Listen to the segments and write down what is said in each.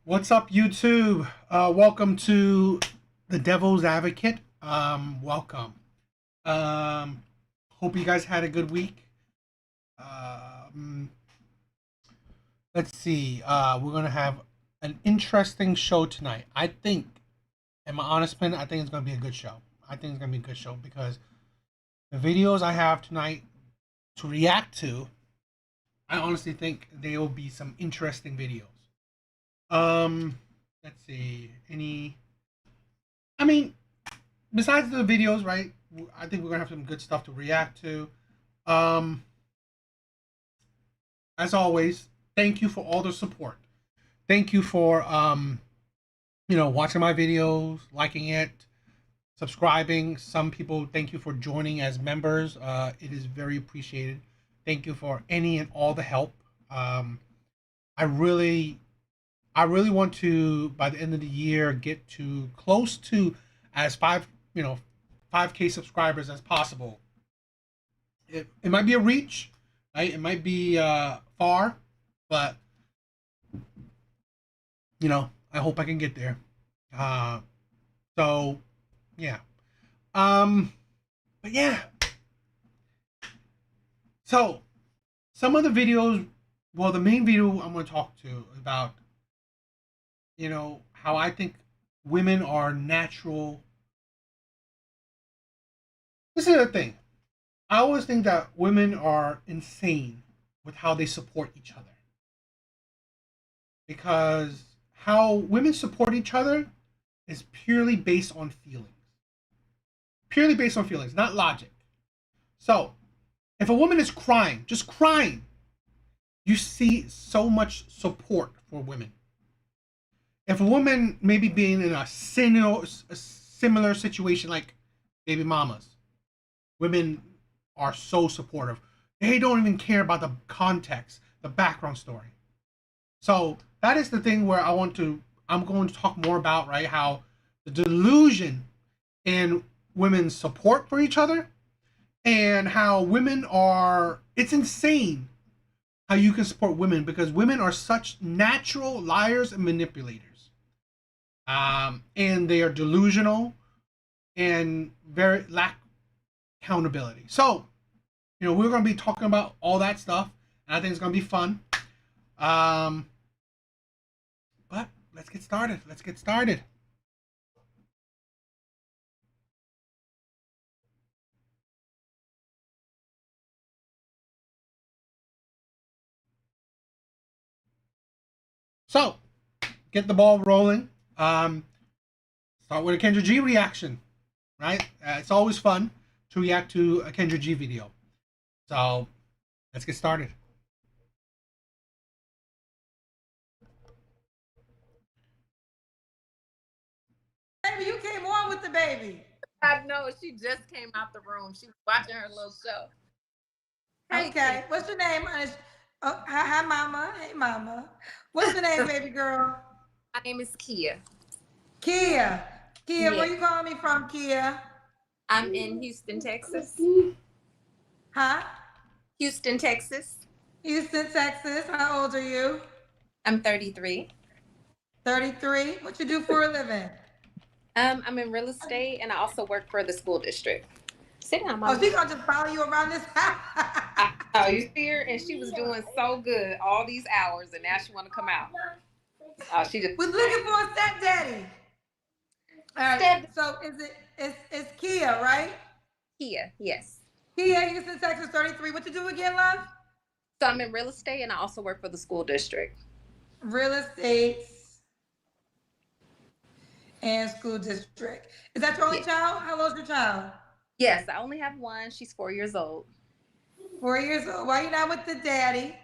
What's up, YouTube? Welcome to the Devil's Advocate. Welcome. Um, Hope you guys had a good week. Um, let's see. We're gonna have an interesting show tonight. I think, in my honest opinion, I think it's gonna be a good show. I think it's gonna be a good show because the videos I have tonight to react to, I honestly think they will be some interesting videos. Um, let's see. I mean, besides the videos, right? I think we're gonna have some good stuff to react to. Um, as always, thank you for all the support. Thank you for watching my videos, liking it, subscribing. Some people, thank you for joining as members. It is very appreciated. Thank you for any and all the help. Um, I really, I really want to by the end of the year get to close to as 5K subscribers as possible. It might be a reach, right? It might be far, but I hope I can get there. Uh, so yeah. Um, but yeah. So some of the videos, well, the main video I'm going to talk to about, how I think women are natural. This is the thing. I always think that women are insane with how they support each other because how women support each other is purely based on feelings. Purely based on feelings, not logic. So, if a woman is crying, just crying, you see so much support for women. If a woman maybe being in a similar situation like baby mamas, women are so supportive. They don't even care about the context, the background story. So that is the thing where I'm going to talk more about, right? How the delusion in women's support for each other and how women are, it's insane how you can support women because women are such natural liars and manipulators. And they are delusional and very lack accountability. So, we're going to be talking about all that stuff, and I think it's going to be fun. Um, but let's get started. Let's get started. So, get the ball rolling. Start with a Kendra G reaction, right? It's always fun to react to a Kendra G video. So, let's get started. Baby, you came on with the baby. I know she just came out the room. She was watching her little show. Hey, okay, what's your name? Oh, hi, mama. Hey, mama. What's your name, baby girl? My name is Kia. Kia. Kia, Yeah. where you calling me from, Kia? I'm in Houston, Texas. Huh? Houston, Texas. Houston, Texas. How old are you? I'm 33. 33. What you do for a living? I'm in real estate and I also work for the school district. Sit down, Mama. Oh, she's gonna just follow you around this house. Oh, you see her? And she was doing so good all these hours and now she wanna come out. Oh, she just We're looking for a stepdaddy. All right. So it's Kia, right? Kia, yes. Kia, Houston, Texas, 33. What you do again, love? So I'm in real estate and I also work for the school district. Real estate and school district. Is that your only child? How old's your child? Yes, I only have one. She's 4 years old. 4 years old. Why you not with the daddy?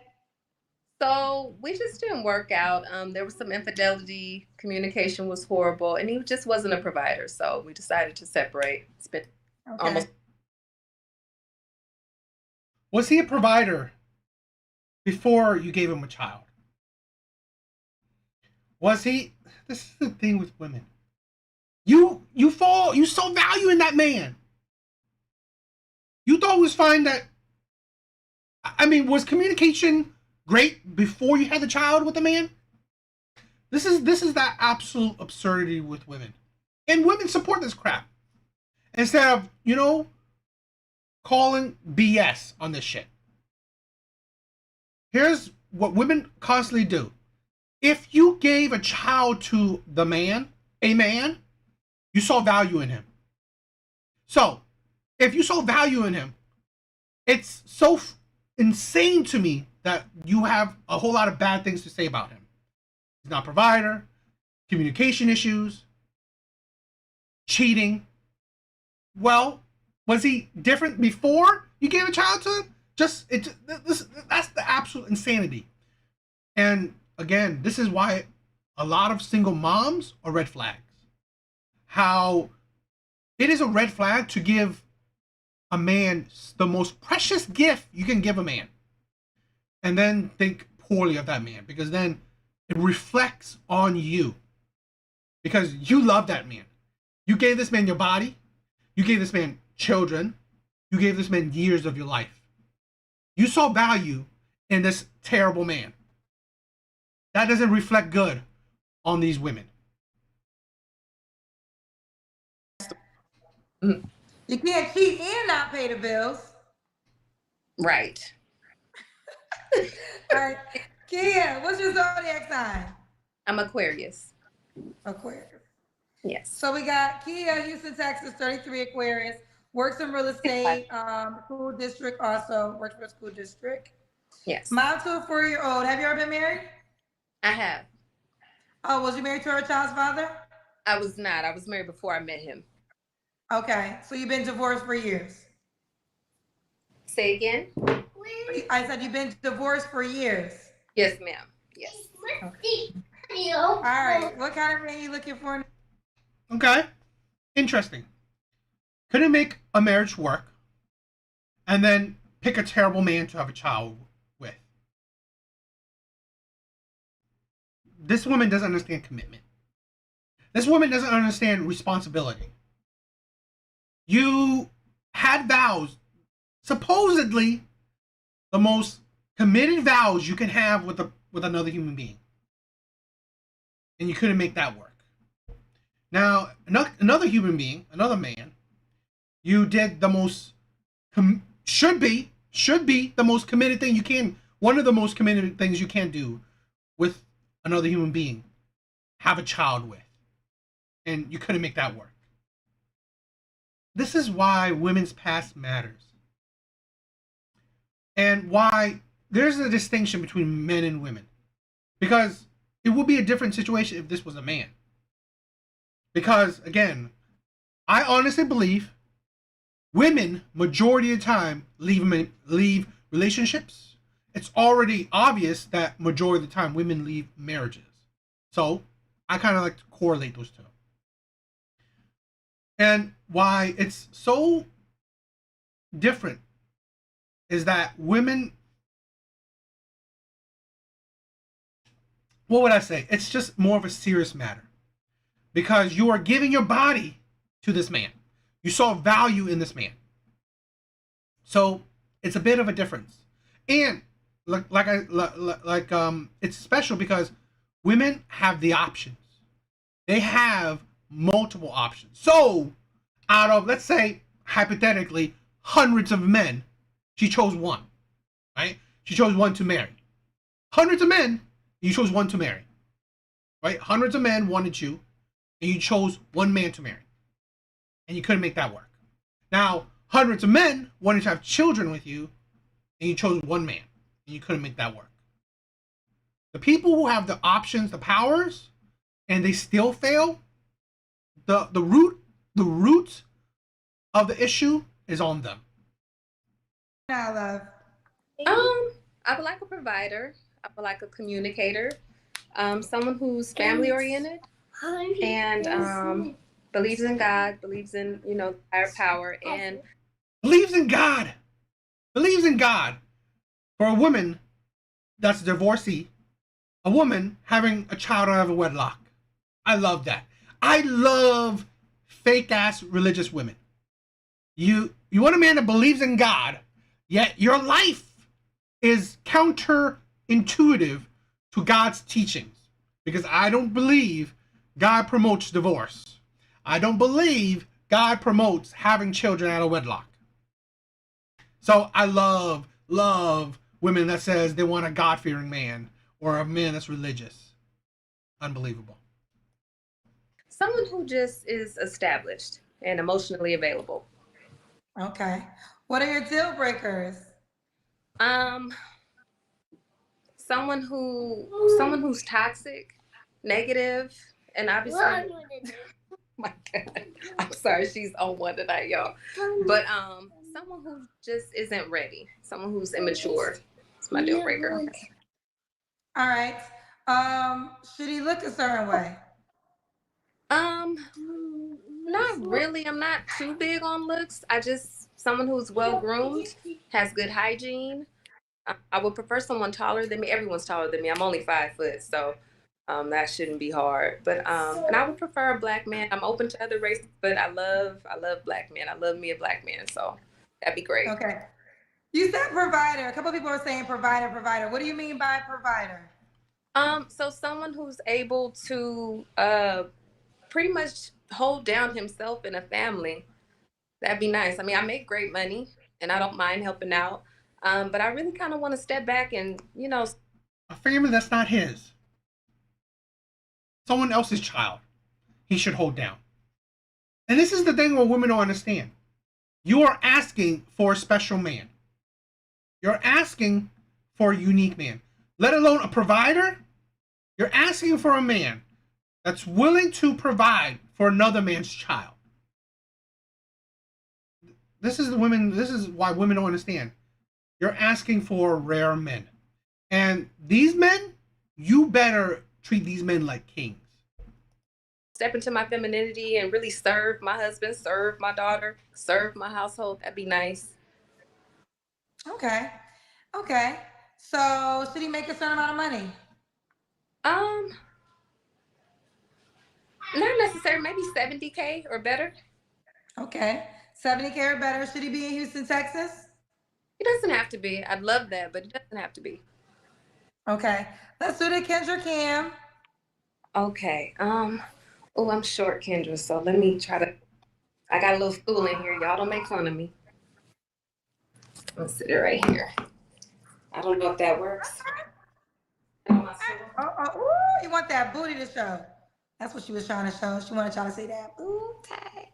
So we just didn't work out. There was some infidelity. Communication was horrible, and he just wasn't a provider. So we decided to separate. It's been almost. Was he a provider before you gave him a child? Was he? This is the thing with women. You saw value in that man. You thought it was fine that, I mean, was communication great before you had the child with the man? This is that absolute absurdity with women. And women support this crap. Instead of, calling BS on this shit. Here's what women constantly do. If you gave a child to a man, you saw value in him. So, if you saw value in him, it's so insane to me that you have a whole lot of bad things to say about him. He's not a provider, communication issues, cheating. Well, was he different before you gave a child to him? That's the absolute insanity. And again, this is why a lot of single moms are red flags. How it is a red flag to give a man the most precious gift you can give a man, and then think poorly of that man, because then it reflects on you, because you love that man. You gave this man your body, you gave this man children, you gave this man years of your life. You saw value in this terrible man. That doesn't reflect good on these women. You can't cheat and not pay the bills. Right. All right. Kia, what's your zodiac sign? I'm Aquarius. Aquarius. Yes. So we got Kia, Houston, Texas, 33 Aquarius, works in real estate, school district also, works for a school district. Yes. Mom to a 4-year-old. Have you ever been married? I have. Oh, was you married to her child's father? I was not. I was married before I met him. Okay, so you've been divorced for years. Say again? I said you've been divorced for years. Yes, ma'am. Yes. Okay. All right, what kind of man are you looking for? Okay, interesting. Couldn't make a marriage work, and then pick a terrible man to have a child with. This woman doesn't understand commitment. This woman doesn't understand responsibility. You had vows, supposedly the most committed vows you can have with another human being, and you couldn't make that work. Now, another human being, another man, you did the most should be the most committed thing you can. One of the most committed things you can do with another human being, have a child with, and you couldn't make that work. This is why women's past matters, and why there's a distinction between men and women, because it would be a different situation if this was a man. Because again, I honestly believe women, majority of the time, leave relationships. It's already obvious that majority of the time women leave marriages. So I kind of like to correlate those two. And why it's so different is that women, what would I say? It's just more of a serious matter. Because you are giving your body to this man. You saw value in this man. So it's a bit of a difference. And it's special because women have the options. They have multiple options. So out of, let's say, hypothetically, hundreds of men, she chose one, right? She chose one to marry. Hundreds of men, you chose one to marry, right? Hundreds of men wanted you, and you chose one man to marry, and you couldn't make that work. Now, hundreds of men wanted to have children with you, and you chose one man, and you couldn't make that work. The people who have the options, the powers, and they still fail, the root of the issue is on them. I love. I would like a provider. I would like a communicator. Someone who's family oriented and believes in God, believes in higher power, and believes in God. Believes in God. For a woman that's a divorcee, a woman having a child out of a wedlock. I love that. I love fake ass religious women. You want a man that believes in God, yet your life is counterintuitive to God's teachings, because I don't believe God promotes divorce. I don't believe God promotes having children out of wedlock. So I love women that says they want a God-fearing man or a man that's religious. Unbelievable. Someone who just is established and emotionally available. Okay. What are your deal breakers? Um, someone who's toxic, negative, and obviously my God. I'm sorry, she's on one tonight, y'all. But someone who just isn't ready. Someone who's immature. It's my deal breaker. All right. Should he look a certain way? Not really. I'm not too big on looks. I just someone who's well groomed, has good hygiene. I would prefer someone taller than me. Everyone's taller than me. I'm only 5 foot, so that shouldn't be hard. But and I would prefer a black man. I'm open to other races, but I love black men. I love me a black man, so that'd be great. Okay. You said provider. A couple of people are saying provider, provider. What do you mean by provider? So someone who's able to pretty much hold down himself and a family. That'd be nice. I mean, I make great money and I don't mind helping out. But I really kind of want to step back and, a family that's not his. Someone else's child. He should hold down. And this is the thing what women don't understand. You are asking for a special man. You're asking for a unique man. Let alone a provider. You're asking for a man that's willing to provide for another man's child. This is why women don't understand. You're asking for rare men. And these men, you better treat these men like kings. Step into my femininity and really serve my husband, serve my daughter, serve my household. That'd be nice. Okay. Okay. So should he make a certain amount of money? Not necessarily, maybe 70K or better. Okay. 70K or better. Should he be in Houston, Texas? It doesn't have to be. I'd love that, but it doesn't have to be. Okay. Let's do the Kendra Cam. Okay. Oh, I'm short, Kendra, so let me try to. I got a little stool in here. Y'all don't make fun of me. Let's sit it right here. I don't know if that works. Ooh, you want that booty to show. That's what she was trying to show. She wanted y'all to say that. Ooh, okay.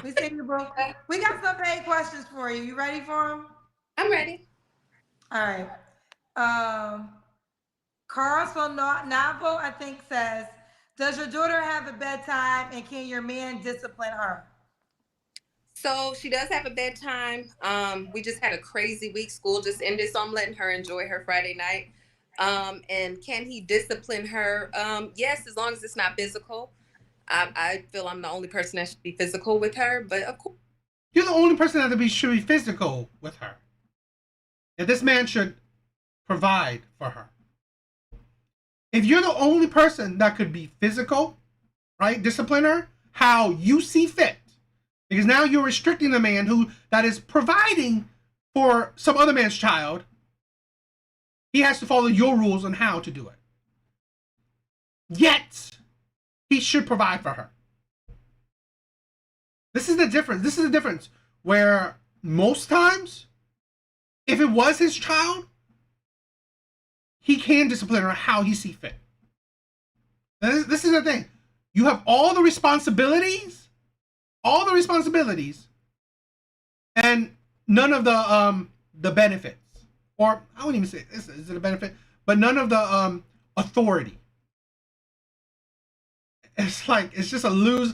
We see you, bro. We got some paid questions for you. You ready for them? I'm ready. All right. Carl Navo, I think, says, does your daughter have a bedtime and can your man discipline her? So she does have a bedtime. We just had a crazy week. School just ended, so I'm letting her enjoy her Friday night. And can he discipline her? Yes, as long as it's not physical. I feel I'm the only person that should be physical with her, but of course. You're the only person that should be physical with her. And this man should provide for her. If you're the only person that could be physical, right, discipline her, how you see fit, because now you're restricting the man that is providing for some other man's child. He has to follow your rules on how to do it. Yet, he should provide for her. This is the difference. This is the difference where most times, if it was his child, he can discipline her how he sees fit. This is the thing. You have all the responsibilities, and none of the benefits. Or I wouldn't even say is it a benefit, but none of the authority. It's just a lose.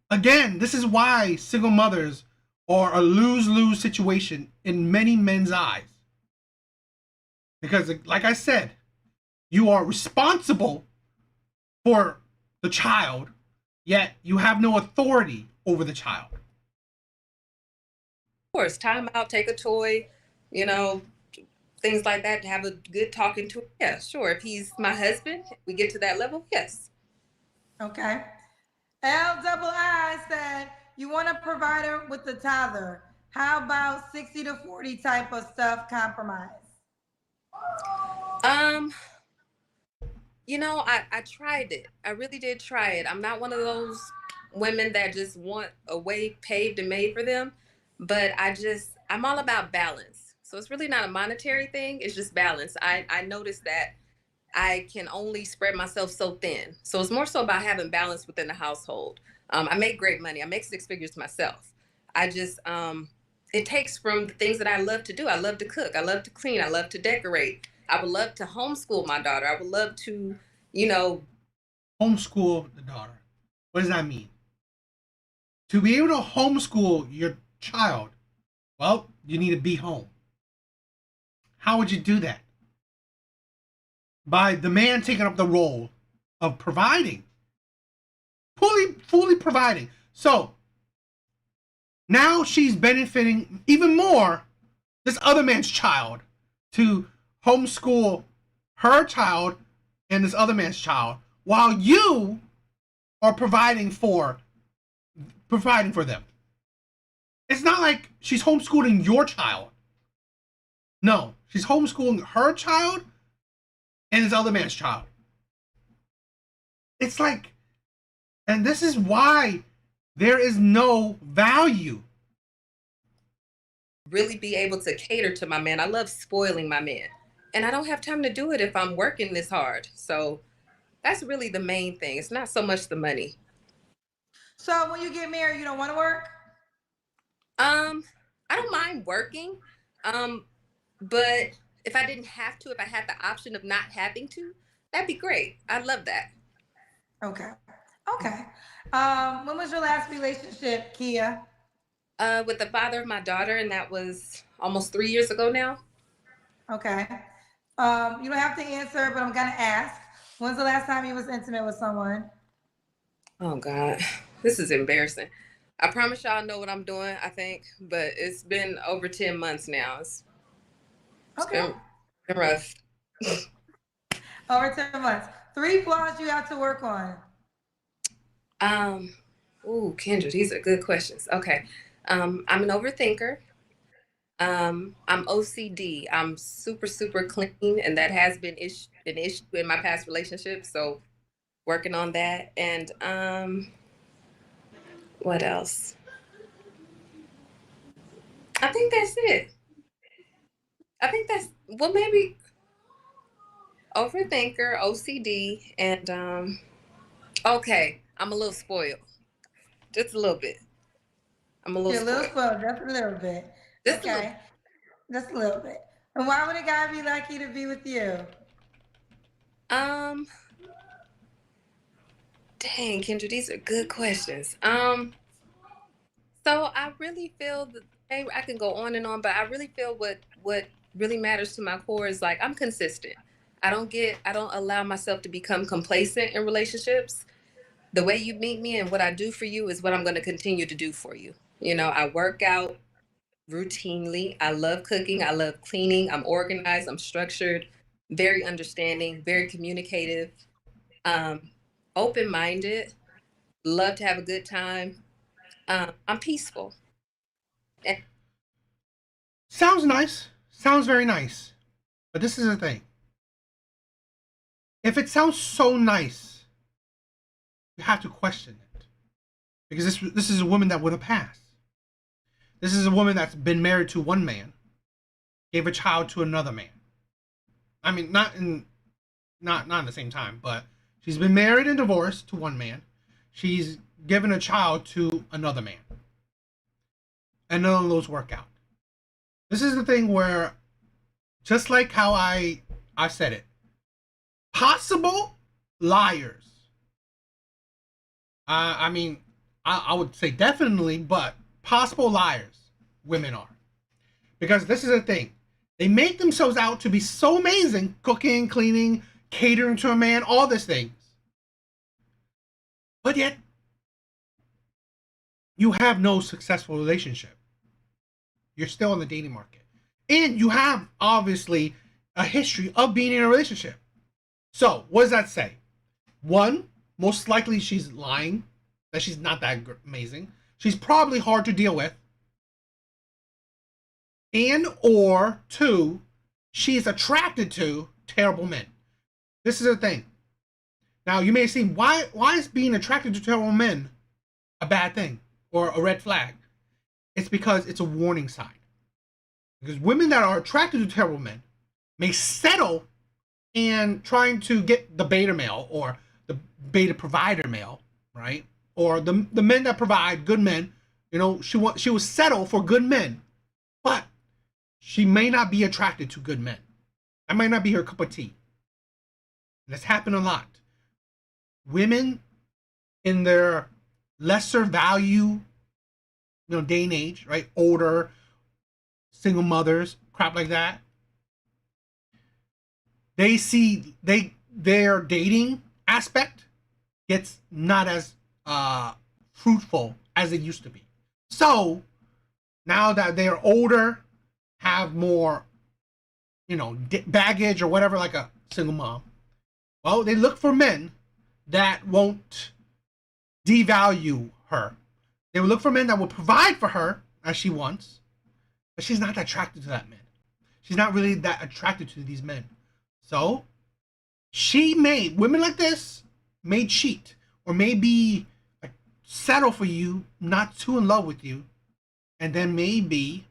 Again, this is why single mothers are a lose-lose situation in many men's eyes. Because, like I said, you are responsible for the child, yet you have no authority over the child. Of course, time out, take a toy, things like that, to have a good talking to. Yeah, sure. If he's my husband, we get to that level, yes. Okay. LII said, you want to provide her with the tether. How about 60-40 type of stuff compromise? I tried it. I really did try it. I'm not one of those women that just want a way paved and made for them, but I'm all about balance. So it's really not a monetary thing. It's just balance. I noticed that I can only spread myself so thin. So it's more so about having balance within the household. I make great money. I make six figures myself. I just, it takes from the things that I love to do. I love to cook. I love to clean. I love to decorate. I would love to homeschool my daughter. I would love to, you know, Homeschool the daughter. What does that mean? To be able to homeschool your child, well, you need to be home. How would you do that? By the man taking up the role of providing, fully providing. So now she's benefiting even more this other man's child to homeschool her child and this other man's child while you are providing for them. It's not like she's homeschooling your child. No, she's homeschooling her child and this other man's child. It's like, and this is why there is no value. really be able to cater to my man. I love spoiling my man. And I don't have time to do it if I'm working this hard. So that's really the main thing. It's not so much the money. So when you get married, you don't want to work? I don't mind working. But if I didn't have to, if I had the option of not having to, that'd be great. I love that. Okay. Okay. When was your last relationship, Kia? With the father of my daughter, and that was almost 3 years ago now. Okay. You don't have to answer, but I'm gonna ask. When's the last time you was intimate with someone? Oh God, this is embarrassing. I promise y'all I know what I'm doing, I think, but it's been over 10 months now. It's Okay. been rough. Over 10 months. 3 flaws you have to work on. Kendra, these are good questions. Okay. I'm an overthinker. I'm OCD. I'm super, super clean, and that has been an issue in my past relationships. So working on that. And what else? I think that's it. I think that's well, maybe overthinker, OCD, and okay, I'm a little spoiled, just a little bit. I'm a little You're a little spoiled, spoiled, just a little bit. just a little. Okay. Just a little bit. And why would a guy be lucky to be with you? Um, Dang, Kendra, these are good questions. So I really feel that I can go on and on, but I really feel what really matters to my core is like I'm consistent. I don't allow myself to become complacent in relationships. The way you meet me and what I do for you is what I'm going to continue to do for you. I work out routinely. I love cooking. I love cleaning. I'm organized. I'm structured, very understanding, very communicative, um, open-minded, love to have a good time. I'm peaceful. And Sounds nice. Sounds very nice. But this is the thing. If it sounds so nice, you have to question it. Because this is a woman that would have passed. This is a woman that's been married to one man, gave a child to another man. I mean, not in the same time, but she's been married and divorced to one man. She's given a child to another man. And none of those work out. This is the thing where, just like how I said it, possible liars. I mean, I would say definitely, but possible liars women are. Because this is the thing. They make themselves out to be so amazing, cooking, cleaning, catering to a man, all these things. But yet, you have no successful relationship. You're still in the dating market. And you have, obviously, a history of being in a relationship. So, what does that say? One, most likely she's lying, that she's not that amazing. She's probably hard to deal with. And or two, she's attracted to terrible men. This is the thing. Now you may see why is being attracted to terrible men a bad thing or a red flag? It's because it's a warning sign. Because women that are attracted to terrible men may settle and trying to get the beta male or the beta provider male, right? Or the men that provide good men. You know, she will settle for good men, but she may not be attracted to good men. That might not be her cup of tea. That's happened a lot. Women in their lesser value, day and age, right? Older, single mothers, crap like that. They see their dating aspect gets not as fruitful as it used to be. So now that they're older, have more, baggage or whatever, like a single mom. Well, they look for men that won't devalue her. They will look for men that will provide for her as she wants, but she's not attracted to that man. She's not really that attracted to these men. So women like this may cheat or maybe settle for you, not too in love with you, and then maybe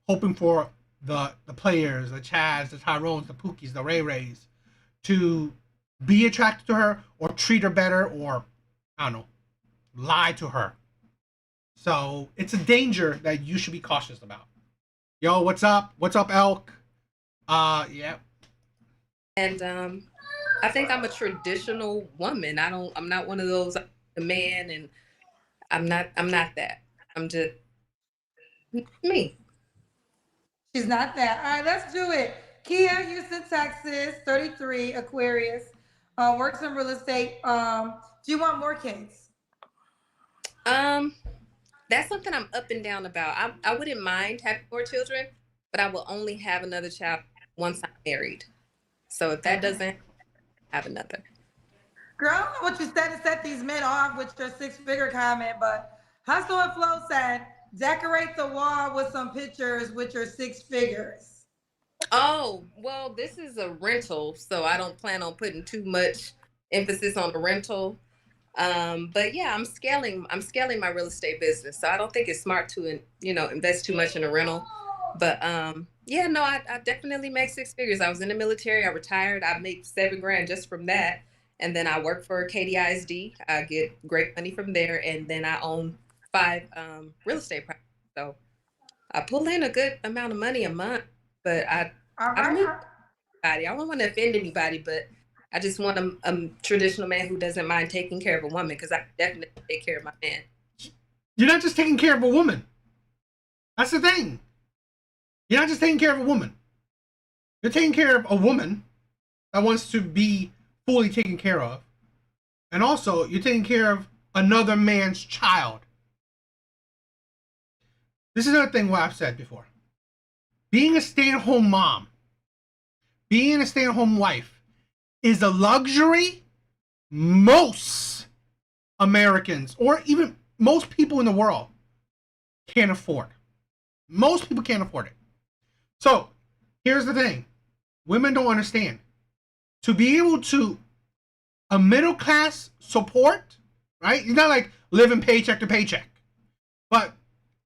hoping for the players, the Chads, the Tyrones, the Pookies, the Ray Rays, to be attracted to her or treat her better or, I don't know, lie to her. So it's a danger that you should be cautious about. Yo, what's up? What's up, Elk? Yeah. And I think I'm a traditional woman. I'm not one of those a man, and I'm not that. I'm just me. She's not that. All right, let's do it. Kia, Houston, Texas, 33, Aquarius, works in real estate. Do you want more kids? That's something I'm up and down about. I wouldn't mind having more children, but I will only have another child once I'm married. So if that doesn't, have another. Girl, I don't know what you said to set these men off with your six-figure comment, but Hustle and Flow said, decorate the wall with some pictures with your six figures. Oh, well, this is a rental, so I don't plan on putting too much emphasis on the rental. But yeah, I'm scaling my real estate business. So I don't think it's smart to, invest too much in a rental. But yeah, no, I definitely make six figures. I was in the military, I retired, I make $7,000 just from that. And then I work for KDISD. I get great money from there. And then I own 5 real estate properties. So I pull in a good amount of money a month, but I don't need anybody. I don't want to offend anybody, but I just want a traditional man who doesn't mind taking care of a woman, because I definitely take care of my man. You're not just taking care of a woman. That's the thing. You're not just taking care of a woman. You're taking care of a woman that wants to be fully taken care of. And also, you're taking care of another man's child. This is another thing what I've said before. Being a stay-at-home mom, being a stay-at-home wife is a luxury most Americans, or even most people in the world, can't afford. Most people can't afford it. So, here's the thing. Women don't understand. To be able to, a middle class support, right? It's not like living paycheck to paycheck, but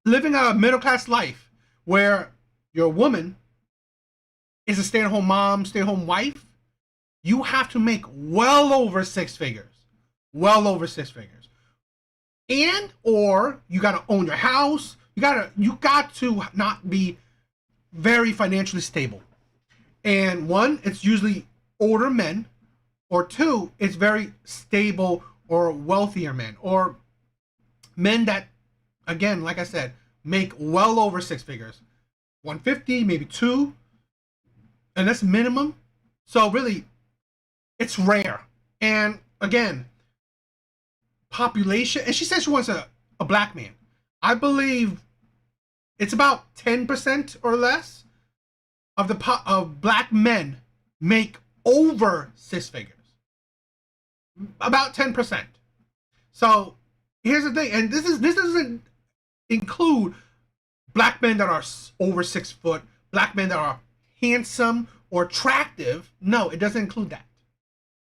living a middle class life where your woman is a stay-at-home mom, stay-at-home wife, you have to make well over 6 figures. Well over 6 figures. And or you gotta own your house. You got to not be very financially stable. And 1, it's usually older men, or 2, it's very stable or wealthier men, or men that, again, like I said, make well over 6 figures. 150, maybe 2, and that's minimum. So really, it's rare. And again, population, and she said she wants a black man. I believe it's about 10% or less of of black men make over 6 figures. About 10%. So here's the thing, and this doesn't include black men that are over 6 foot, black men that are handsome or attractive. No, it doesn't include that.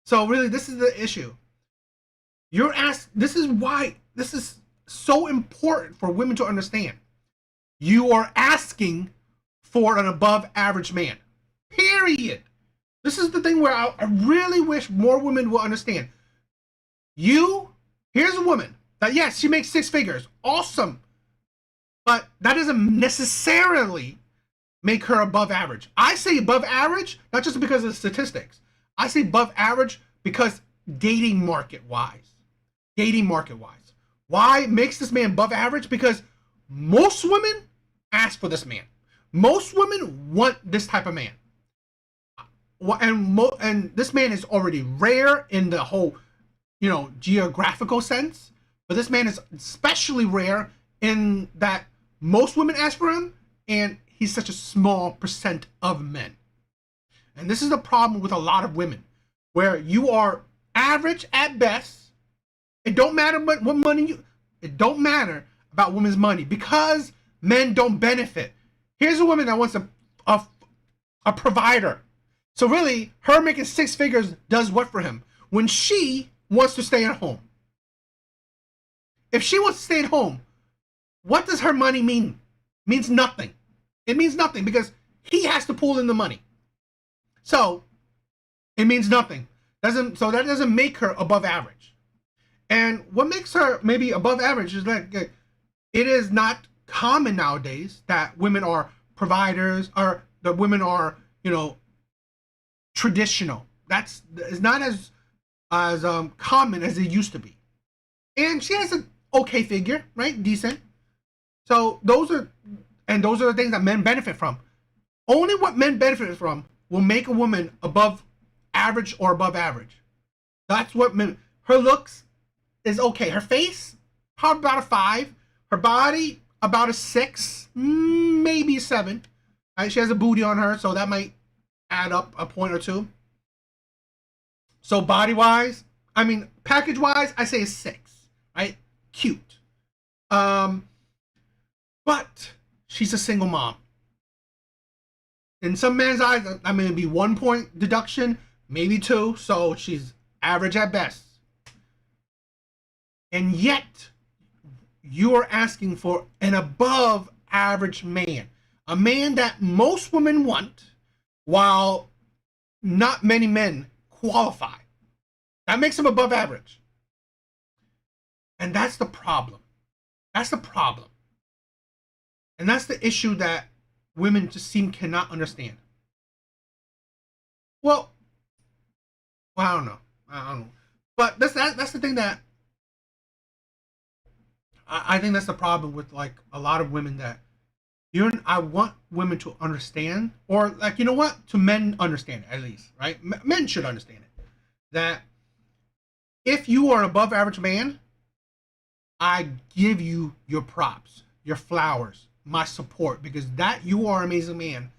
So really, this is the issue. You're asked. This is why this is so important for women to understand. You are asking for an above average man. Period. This is the thing where I really wish more women will understand. Here's a woman that, yes, she makes 6 figures. Awesome. But that doesn't necessarily make her above average. I say above average, not just because of the statistics. I say above average because dating market wise. Why makes this man above average? Because most women ask for this man. Most women want this type of man. And this man is already rare in the whole, geographical sense. But this man is especially rare in that most women ask for him, and he's such a small percent of men. And this is the problem with a lot of women, where you are average at best. It don't matter what money it don't matter about women's money because men don't benefit. Here's a woman that wants a provider. So really, her making 6 figures does what for him? When she wants to stay at home. If she wants to stay at home, what does her money mean? It means nothing. It means nothing because he has to pull in the money. So it means nothing. So that doesn't make her above average. And what makes her maybe above average is that it is not common nowadays that women are providers or that women are, traditional. That's not as common as it used to be. And she has an okay figure, right? Decent. So those are the things that men benefit from. Only what men benefit from will make a woman above average or above average. That's what men. Her looks is okay. Her face, probably about a 5. Her body, about a 6, maybe a 7. Right? She has a booty on her, so that might add up a point or 2. So body-wise, package-wise, I say a 6. Right? Cute. But she's a single mom. In some men's eyes, it'd be 1 point deduction, maybe 2. So she's average at best. And yet, you are asking for an above average man. A man that most women want, while not many men qualify. That makes him above average. And that's the problem. That's the problem. And that's the issue that women just cannot understand. Well, I don't know. But that's the thing that I think that's the problem with a lot of women that I want women to understand, or to men understand it, at least, right? Men should understand it. That if you are an above average man, I give you your props, your flowers, my support, because you are an amazing man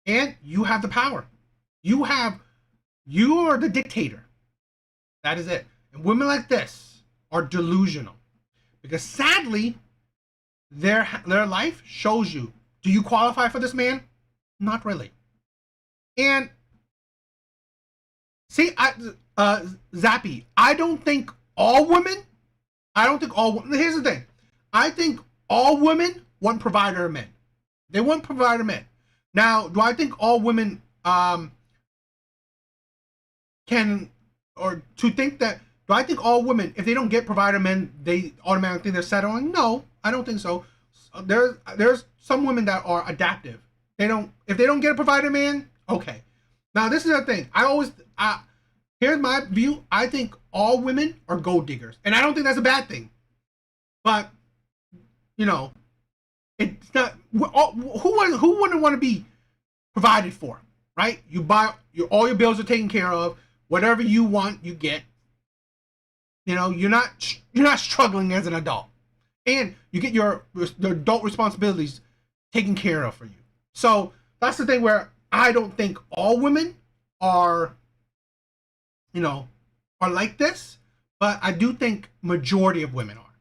and you have the power. You are the dictator. That is it. And women like this are delusional. Because sadly, their life shows you, do you qualify for this man? Not really. And see, Zappy, I don't think all women, here's the thing. I think all women want provider men. They want provider men. Now, do I think all women do I think all women, if they don't get provider men, they automatically think they're settling? No, I don't think so. There's some women that are adaptive. If they don't get a provider man, okay. Now this is the thing. Here's my view. I think all women are gold diggers, and I don't think that's a bad thing. But it's not. Who wouldn't want to be provided for, right? You buy all your bills are taken care of. Whatever you want, you get. You're not struggling as an adult, and you get your adult responsibilities taken care of for you. So that's the thing where I don't think all women are like this, but I do think majority of women are,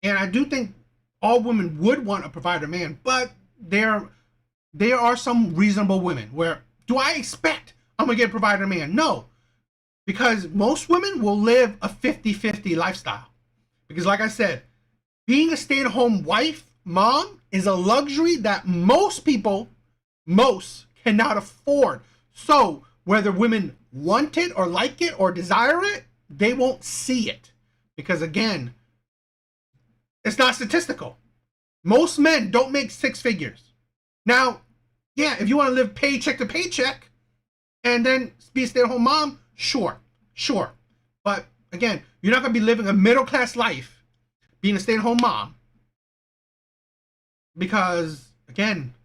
and I do think all women would want a provider man, but there are some reasonable women where do I expect I'm gonna get a provider man? No. Because most women will live a 50-50 lifestyle. Because like I said, being a stay-at-home wife, mom, is a luxury that most people, cannot afford. So whether women want it or like it or desire it, they won't see it. Because again, it's not statistical. Most men don't make six figures. Now, yeah, if you want to live paycheck to paycheck and then be a stay-at-home mom, sure. But again, you're not going to be living a middle-class life being a stay-at-home mom. Because, again,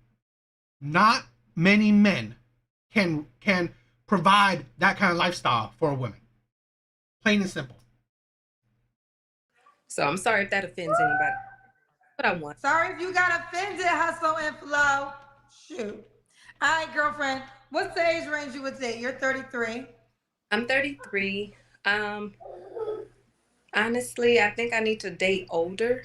not many men can provide that kind of lifestyle for a woman. Plain and simple. So I'm sorry if that offends anybody. But I want. Sorry if you got offended, Hustle and Flow. Shoot. All right, girlfriend. What's the age range you would say? You're 33. I'm 33. Honestly, I think I need to date older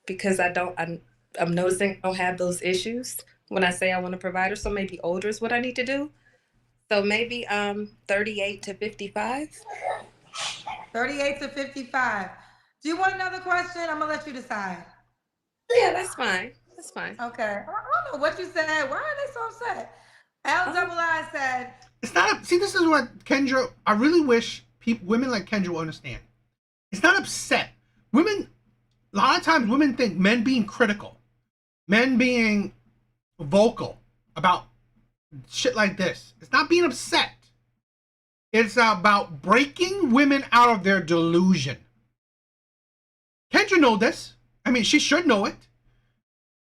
because I'm noticing I don't have those issues when I say I want a provider. So maybe older is what I need to do. So maybe 38 to 55. 38 to 55. Do you want another question? I'm gonna let you decide. Yeah, that's fine. That's fine. Okay. I don't know what you said. Why are they so upset? L-double-I said. It's not. See, this is what Kendra. I really wish women like Kendra will understand. It's not upset. Women. A lot of times, women think men being critical, men being vocal about shit like this. It's not being upset. It's about breaking women out of their delusion. Kendra know this. I mean, she should know it.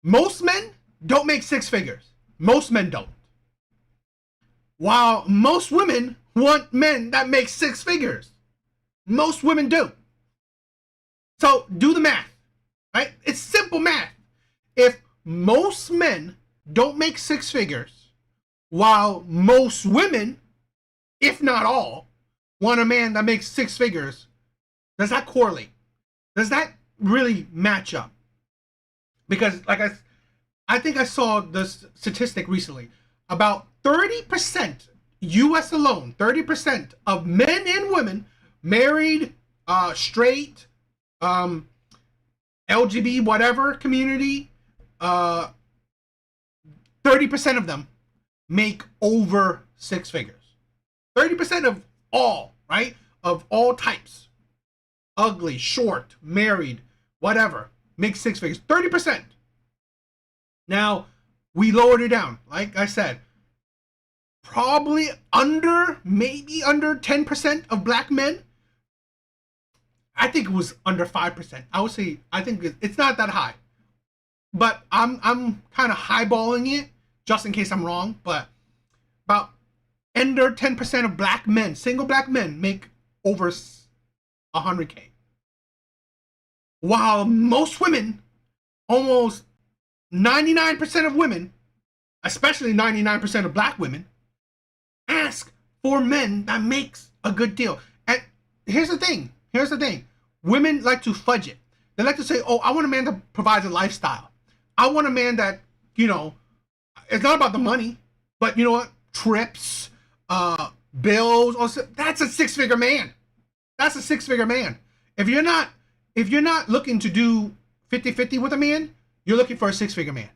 Most men don't make six figures. Most men don't. While most women want men that make six figures. Most women do. So do the math, right? It's simple math. If most men don't make six figures, while most women, if not all, want a man that makes six figures, does that correlate? Does that really match up? Because like I think I saw this statistic recently. About 30%, US alone, 30% of men and women, married, straight, LGBT, whatever community, 30% of them make over six figures. 30% of all, right? Of all types. Ugly, short, married, whatever, make six figures. 30%. Now, we lowered it down. Like I said, probably maybe under 10% of black men. I think it was under 5%. I would say, I think it's not that high. But I'm kind of highballing it, just in case I'm wrong. But about under 10% of black men, single black men, make over 100K. While most women, almost 99% of women, especially 99% of black women, ask for men that makes a good deal. And here's the thing. Women like to fudge it. They like to say, oh, I want a man that provides a lifestyle. I want a man that, it's not about the money, but you know what? Trips, bills, also, that's a six-figure man. That's a six-figure man. If you're not looking to do 50-50 with a man, you're looking for a six-figure man.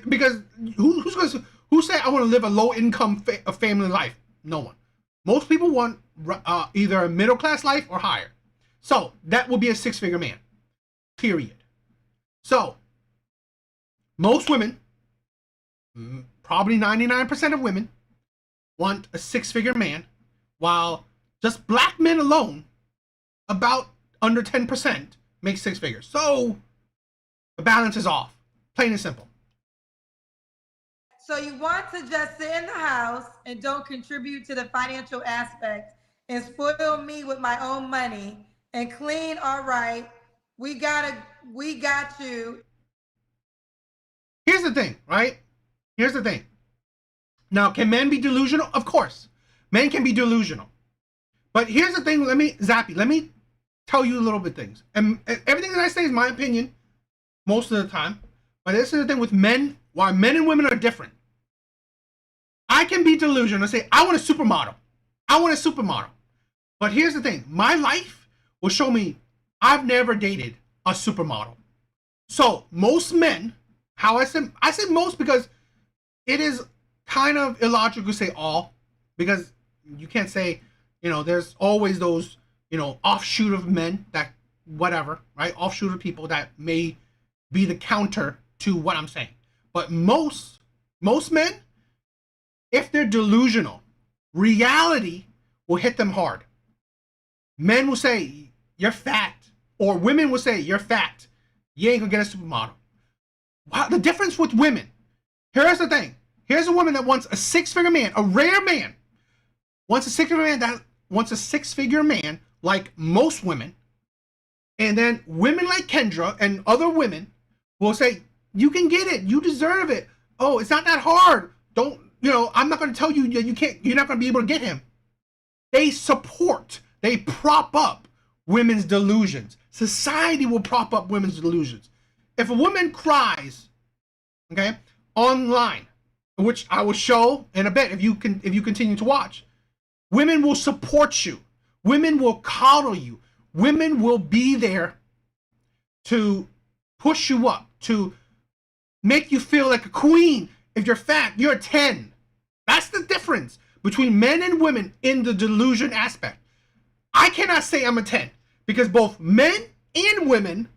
Because who say I want to live a low-income family life? No one. Most people want either a middle-class life or higher. So that will be a six-figure man. Period. So most women, probably 99% of women, want a six-figure man, while just black men alone, about under 10%, make six figures. So the balance is off. Plain and simple. So you want to just sit in the house and don't contribute to the financial aspect and spoil me with my own money and clean, all right. We got you. Here's the thing, right? Here's the thing. Now, can men be delusional? Of course. Men can be delusional. But here's the thing, let me tell you a little bit things. And everything that I say is my opinion most of the time. But this is the thing with men, why men and women are different. I can be delusional and say, I want a supermodel. But here's the thing. My life will show me I've never dated a supermodel. So most men, how I say most because it is kind of illogical to say all, because you can't say, there's always those, offshoot of men that whatever, right? Offshoot of people that may be the counter to what I'm saying. But most men, if they're delusional, reality will hit them hard. Men will say, you're fat. Or women will say, you're fat. You ain't gonna get a supermodel. Wow, the difference with women. Here's the thing. Here's a woman that wants a six-figure man, a rare man. Wants a six-figure man like most women. And then women like Kendra and other women will say, you can get it. You deserve it. Oh, it's not that hard. Don't, I'm not going to tell you you're not going to be able to get him. They prop up women's delusions. Society will prop up women's delusions. If a woman cries, okay, online, which I will show in a bit if you continue to watch, women will support you. Women will coddle you. Women will be there to push you up, to make you feel like a queen. If you're fat, you're a 10. That's the difference between men and women in the delusion aspect. I cannot say I'm a 10 because both men and women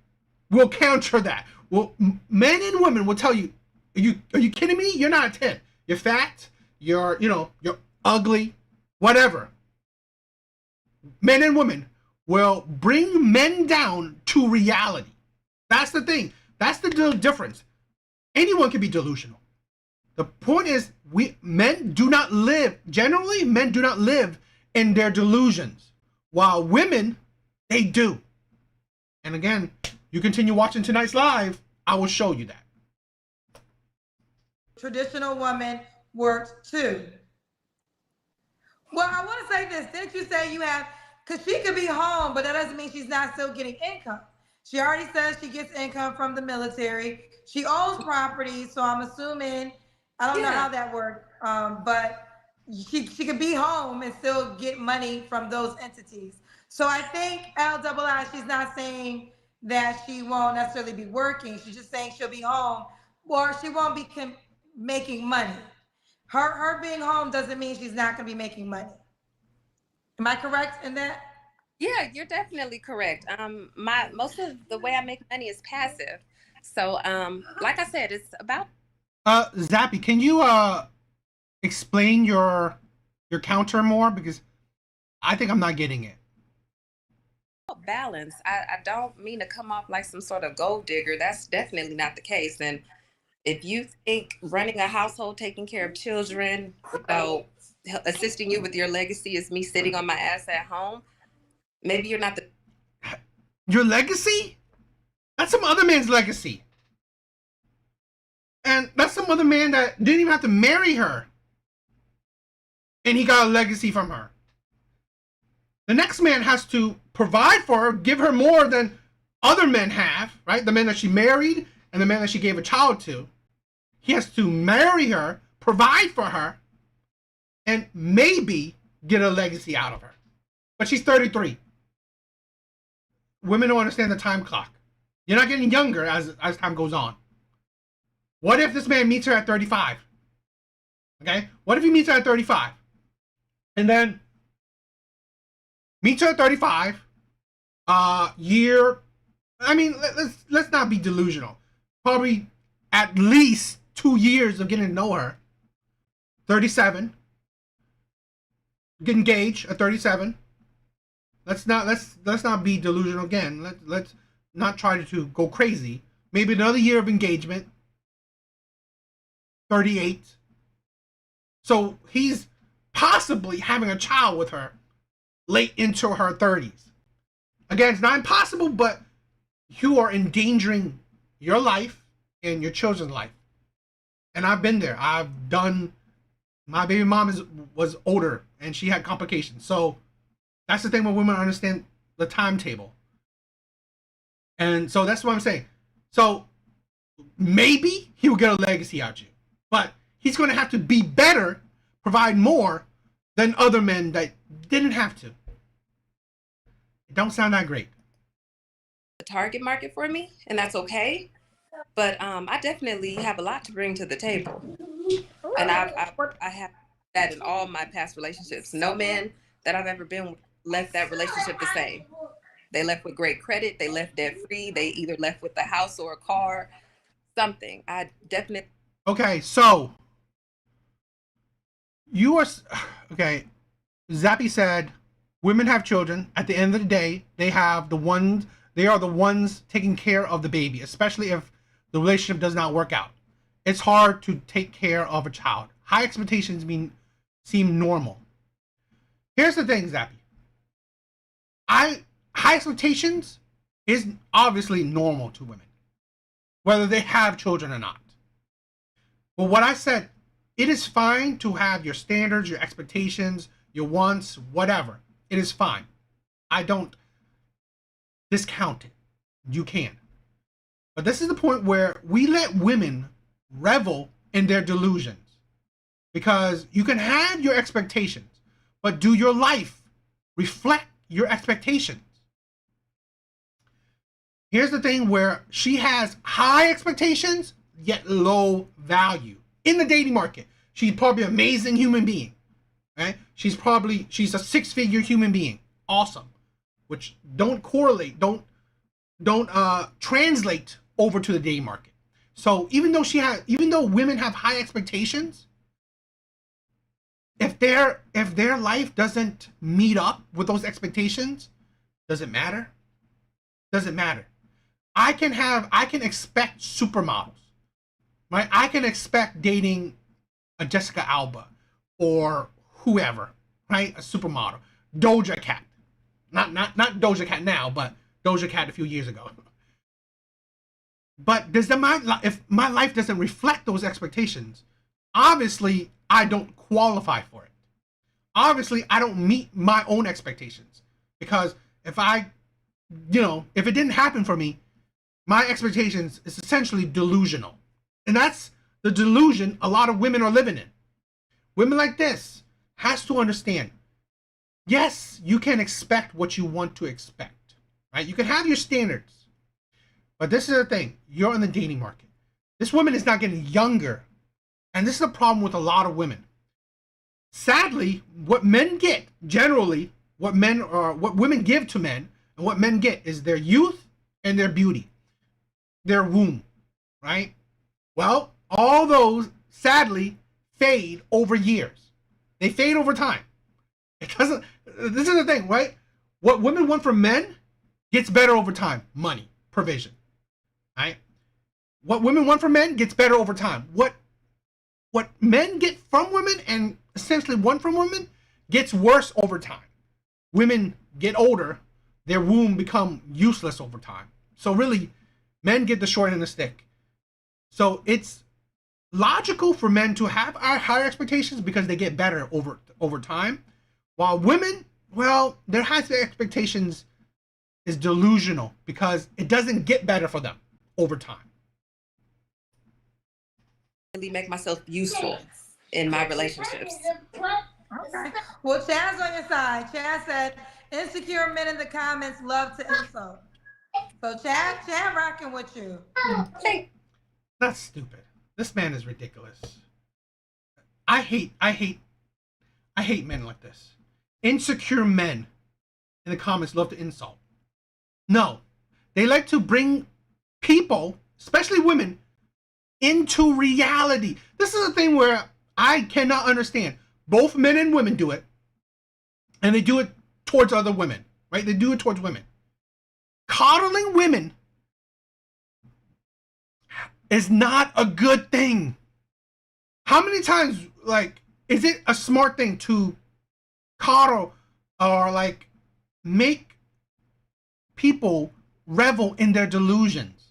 will counter that. Well, men and women will tell you, are you kidding me? You're not a 10. You're fat. You're ugly, whatever. Men and women will bring men down to reality. That's the thing. That's the difference. Anyone can be delusional. The point is, men do not live in their delusions, while women, they do. And again, you continue watching tonight's live, I will show you that. Traditional woman works too. Well, I want to say this. Didn't you say you have, because she could be home, but that doesn't mean she's not still getting income. She already says she gets income from the military. She owns property, so I'm assuming, I don't know how that works, but she could be home and still get money from those entities. So I think LII, she's not saying that she won't necessarily be working. She's just saying she'll be home, or she won't be making money. Her being home doesn't mean she's not going to be making money. Am I correct in that? Yeah, you're definitely correct. Most of the way I make money is passive. So, like I said, it's about. Zappy, can you explain your counter more, because I think I'm not getting it. Balance. I don't mean to come off like some sort of gold digger. That's definitely not the case. And if you think running a household, taking care of children, assisting you with your legacy is me sitting on my ass at home, maybe you're not your legacy? That's some other man's legacy. And that's some other man that didn't even have to marry her. And he got a legacy from her. The next man has to provide for her, give her more than other men have, right? The men that she married and the man that she gave a child to. He has to marry her, provide for her, and maybe get a legacy out of her. But she's 33. Women don't understand the time clock. You're not getting younger as time goes on. What if this man meets her at 35? Okay? What if he meets her at 35? And then meets her at 35, let's not be delusional. Probably at least 2 years of getting to know her. 37. Get engaged at 37. Let's not be delusional again. Let's not try to go crazy. Maybe another year of engagement. 38. So he's possibly having a child with her late into her 30s. Again, it's not impossible, but you are endangering your life and your children's life. And I've been there. My baby mom was older and she had complications. So that's the thing when women understand the timetable. And so that's what I'm saying. So maybe he will get a legacy out of you, but he's going to have to be better, provide more than other men that didn't have to. It don't sound that great. The target market for me, and that's okay. But I definitely have a lot to bring to the table, and I have that in all my past relationships. No man that I've ever been with left that relationship the same. They left with great credit. They left debt free. They either left with a house or a car, something. I definitely. Okay, so you are okay. Zappy said, "Women have children. At the end of the day, they have the ones. They are the ones taking care of the baby, especially if the relationship does not work out. It's hard to take care of a child. High expectations seem normal. Here's the thing, Zappy. High expectations is obviously normal to women, whether they have children or not. But what I said, it is fine to have your standards, your expectations, your wants, whatever. It is fine. I don't discount it. You can. But this is the point where we let women revel in their delusions. Because you can have your expectations, but do your life reflect your expectations? Here's the thing where she has high expectations, yet low value. In the dating market, she's probably an amazing human being. Right? She's a six-figure human being. Awesome. Which don't correlate, don't translate over to the dating market. So even though women have high expectations, if their life doesn't meet up with those expectations, does it matter? Doesn't matter. I can expect supermodels, right? I can expect dating a Jessica Alba or whoever, right? A supermodel, Doja Cat, not Doja Cat now, but Doja Cat a few years ago. But if my life doesn't reflect those expectations, obviously I don't qualify for it. Obviously I don't meet my own expectations, because if it didn't happen for me, my expectations is essentially delusional. And that's the delusion a lot of women are living in. Women like this has to understand, yes, you can expect what you want to expect, right? You can have your standards. But this is the thing, you're in the dating market. This woman is not getting younger. And this is a problem with a lot of women. Sadly, what men get, generally, what women give to men, and what men get is their youth and their beauty, their womb, right? Well, all those, sadly, fade over years. They fade over time. This is the thing, right? What women want from men gets better over time. Money, provision, right? What women want from men gets better over time. What men get from women and essentially want from women gets worse over time. Women get older, their womb become useless over time. So really, men get the short end of the stick. So it's logical for men to have higher expectations because they get better over time. While women, well, their high expectations is delusional because it doesn't get better for them over time. Really make myself useful in my relationships. Okay. Well, Chad's on your side. Chad said, insecure men in the comments love to insult. So Chad rocking with you. That's stupid. This man is ridiculous. I hate men like this. Insecure men in the comments love to insult. No, they like to bring people, especially women, into reality. This is a thing where I cannot understand. Both men and women do it, and they do it towards other women, right? They do it towards women. Coddling women is not a good thing. How many times, is it a smart thing to coddle or make people revel in their delusions?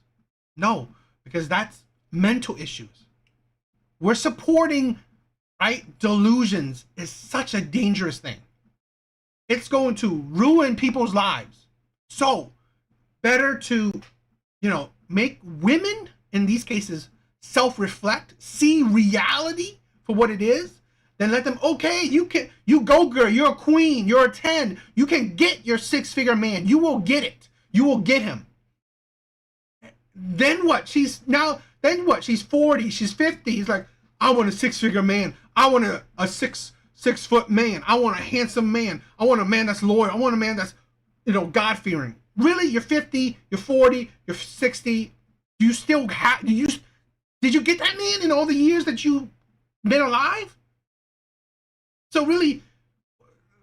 No, because that's mental issues. We're supporting, right? Delusions is such a dangerous thing. It's going to ruin people's lives. So better to, make women in these cases self-reflect, see reality for what it is, then let them, okay, you go girl, you're a queen, you're a 10, you can get your 6-figure man, you will get it, you will get him. Then what? She's 40, she's 50, he's like, I want a 6-figure man, I want a 6-foot man, I want a handsome man, I want a man that's loyal, I want a man that's, God-fearing. Really? You're 50, you're 40, you're 60, you still have, did you get that man in all the years that you've been alive? So really,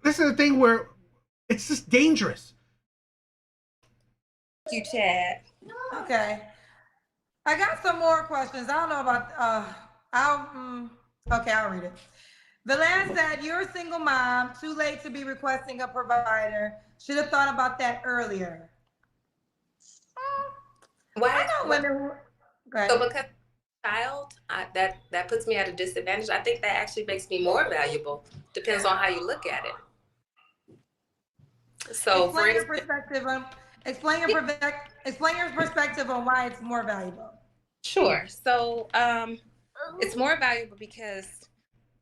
this is the thing where it's just dangerous. Thank you, Chad. Okay. I got some more questions. I don't know about, I'll read it. The last said, you're a single mom, too late to be requesting a provider. Should have thought about that earlier. Why? I know women. So because child, that puts me at a disadvantage. I think that actually makes me more valuable. Depends on how you look at it. So explain your perspective on why it's more valuable. Sure. So it's more valuable because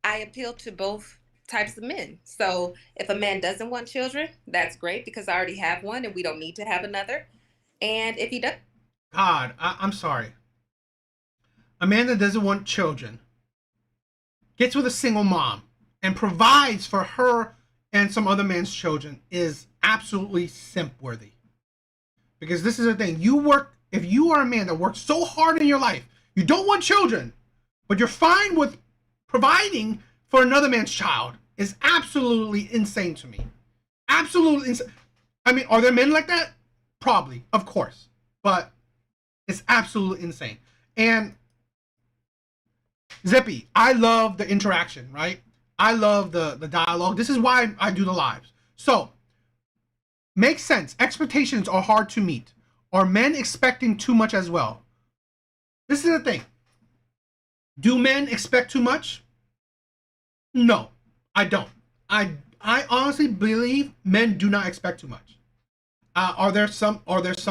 I appeal to both types of men. So if a man doesn't want children, that's great because I already have one and we don't need to have another. And if he does, God, I'm sorry. A man that doesn't want children gets with a single mom and provides for her and some other man's children is absolutely simp worthy. Because this is the thing, if you are a man that works so hard in your life, you don't want children, but you're fine with providing for another man's child, is absolutely insane to me. Absolutely insane. I mean, are there men like that? Probably, of course, but it's absolutely insane. And Zippy, I love the interaction, right? I love the dialogue. This is why I do the lives. So, makes sense. Expectations are hard to meet. Are men expecting too much as well? This is the thing. Do men expect too much? No, I don't. I honestly believe men do not expect too much. Are there some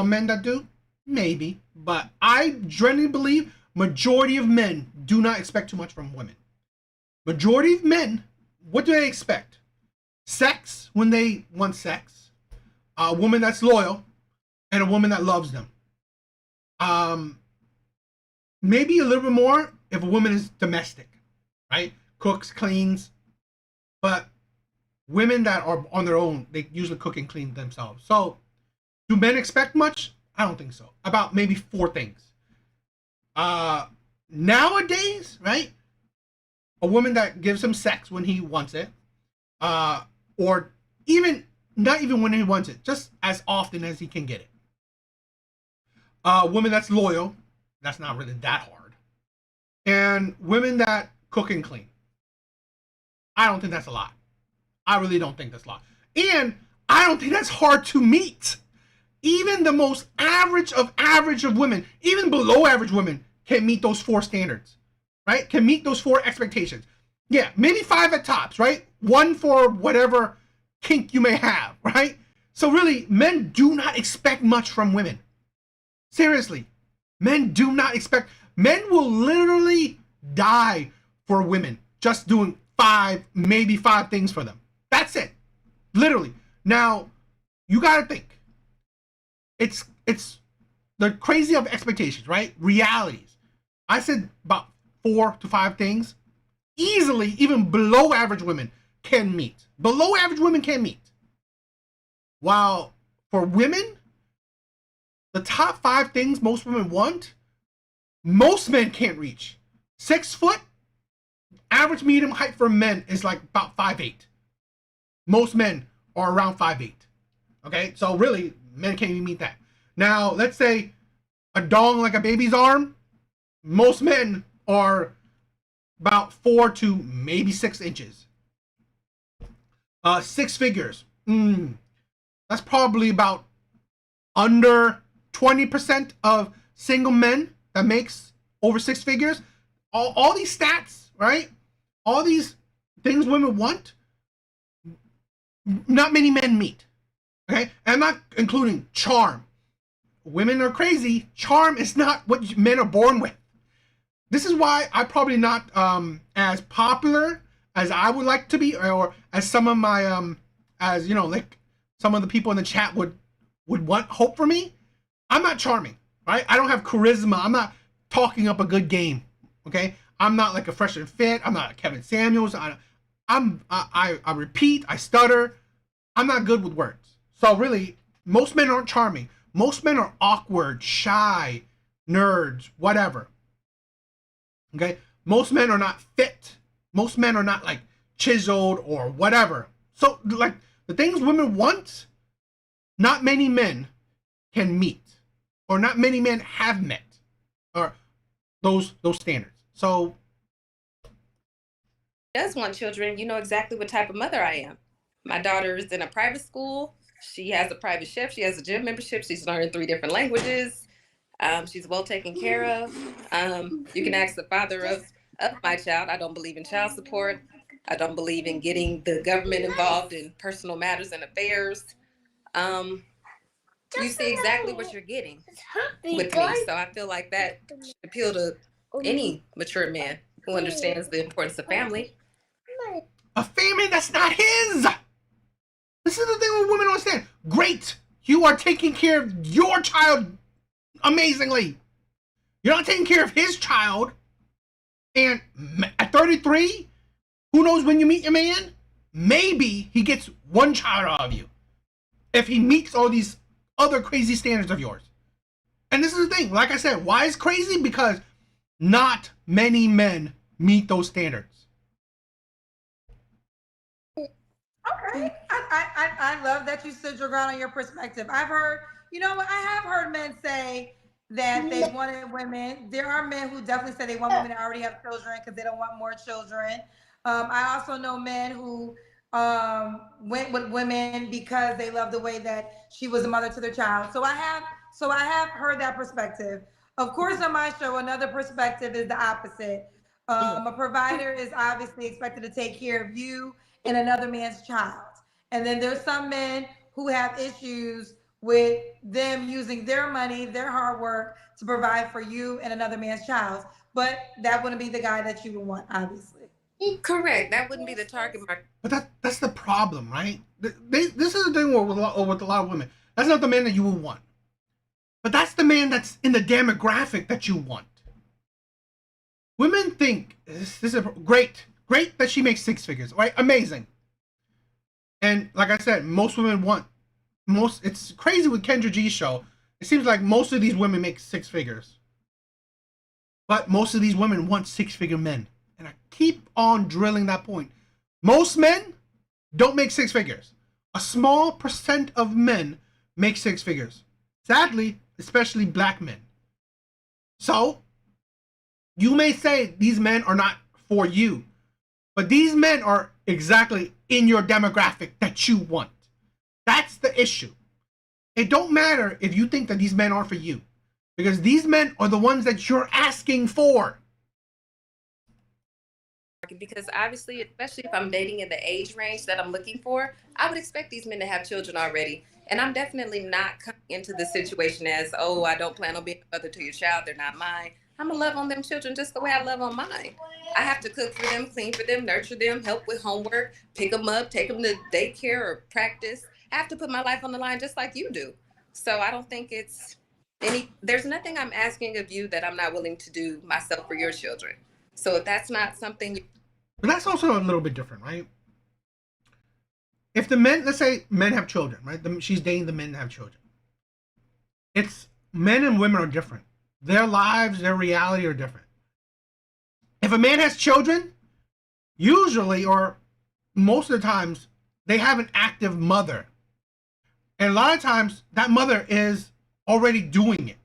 men that do? Maybe, but I genuinely believe majority of men do not expect too much from women. Majority of men, what do they expect? Sex when they want sex, a woman that's loyal, and a woman that loves them. Maybe a little bit more if a woman is domestic, right? Cooks, cleans, but women that are on their own, they usually cook and clean themselves. So, do men expect much? I don't think so. About maybe 4 things. Nowadays, right? A woman that gives him sex when he wants it, or not even when he wants it, just as often as he can get it. Women that's loyal, that's not really that hard. And women that cook and clean. I don't think that's a lot. I really don't think that's a lot. And I don't think that's hard to meet. Even the most average of women, even below average women, can meet those 4 standards, right? Can meet those 4 expectations. Yeah, maybe 5 at tops, right? 1 for whatever kink you may have, right? So really, men do not expect much from women. Seriously, men do not expect. Men will literally die for women just doing 5 things for them. That's it, literally. Now, you gotta think. It's the crazy of expectations, right? Realities. I said about 4 to 5 things. Easily, even below average women can meet. Below average women can meet. While for women, the top 5 things most women want, most men can't reach. 6 foot, average medium height for men is like about 5'8". Most men are around 5'8". Okay, so really, men can't even meet that. Now, let's say a dong like a baby's arm, most men are about 4 to maybe 6 inches. 6 figures. That's probably about under 20% of single men that makes over 6 figures. All these stats, right? All these things women want, not many men meet. Okay? And I'm not including charm. Women are crazy. Charm is not what men are born with. This is why I'm probably not as popular as I would like to be, or as some of my as you know, like some of the people in the chat would want hope for me. I'm not charming, right? I don't have charisma. I'm not talking up a good game. Okay, I'm not like a Fresh and Fit. I'm not Kevin Samuels. I repeat. I stutter. I'm not good with words. So really, most men aren't charming. Most men are awkward, shy, nerds, whatever. Okay, most men are not fit. Most men are not like chiseled or whatever. So like the things women want, not many men can meet, or not many men have met, or those standards. So does want children, you know exactly what type of mother I am. My daughter is in a private school. She has a private chef. She has a gym membership. She's learning 3 different languages. She's well taken care of. You can ask the father of my child. I don't believe in child support. I don't believe in getting the government involved in personal matters and affairs. You see exactly what you're getting with me. So I feel like that should appeal to any mature man who understands the importance of family. A family that's not his. This is the thing with women don't understand. Great, you are taking care of your child amazingly. You're not taking care of his child. And at 33, who knows when you meet your man? Maybe he gets one child out of you if he meets all these other crazy standards of yours. And this is the thing, like I said, why is crazy? Because not many men meet those standards. Okay, I love that you stood your ground on your perspective. I've heard, you know what, I have heard men say that they wanted women. There are men who definitely say they want women that already have children because they don't want more children. I also know men who went with women because they love the way that she was a mother to their child. So I have heard that perspective. Of course, on my show, another perspective is the opposite. A provider is obviously expected to take care of you and another man's child. And then there's some men who have issues with them using their money, their hard work to provide for you and another man's child. But that wouldn't be the guy that you would want, obviously. Correct. That wouldn't be the target market. But that's the problem, right? This is the thing with a lot of women. That's not the man that you would want. But that's the man that's in the demographic that you want. Women think this is great that she makes 6 figures, right? Amazing. And like I said, most women want it's crazy with Kendra G's show. It seems like most of these women make 6 figures. But most of these women want 6-figure men. And I keep on drilling that point. Most men don't make 6 figures. A small percent of men make 6 figures. Sadly, especially black men. So, you may say these men are not for you. But these men are exactly in your demographic that you want. That's the issue. It don't matter if you think that these men aren't for you. Because these men are the ones that you're asking for. Because obviously, especially if I'm dating in the age range that I'm looking for, I would expect these men to have children already. And I'm definitely not coming into the situation as, oh, I don't plan on being a mother to your child. They're not mine. I'm going to love on them children just the way I love on mine. I have to cook for them, clean for them, nurture them, help with homework, pick them up, take them to daycare or practice. I have to put my life on the line just like you do. So I don't think there's nothing I'm asking of you that I'm not willing to do myself for your children. So if that's not something But that's also a little bit different, right? If the men, let's say men have children, right? She's dating the men that have children. It's men and women are different. Their lives, their reality are different. If a man has children, usually or most of the times, they have an active mother. And a lot of times, that mother is already doing it.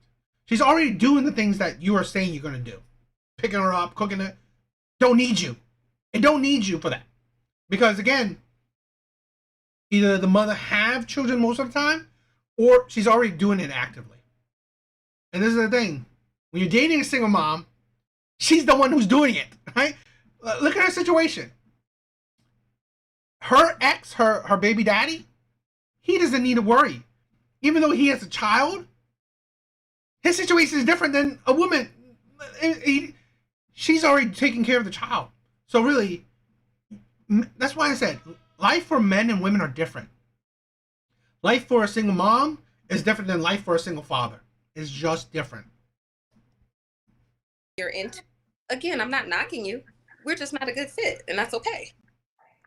She's already doing the things that you are saying you're going to do. Picking her up, cooking it. Don't need you. It don't need you for that. Because again, either the mother have children most of the time, or she's already doing it actively. And this is the thing. When you're dating a single mom, she's the one who's doing it, right? Look at her situation. Her ex, her baby daddy, he doesn't need to worry. Even though he has a child, his situation is different than a woman. She's already taking care of the child. So really, That's why I said life for men and women are different. Life for a single mom is different than life for a single father. It's just different. You're into. Again, I'm not knocking you. We're just not a good fit, and that's okay.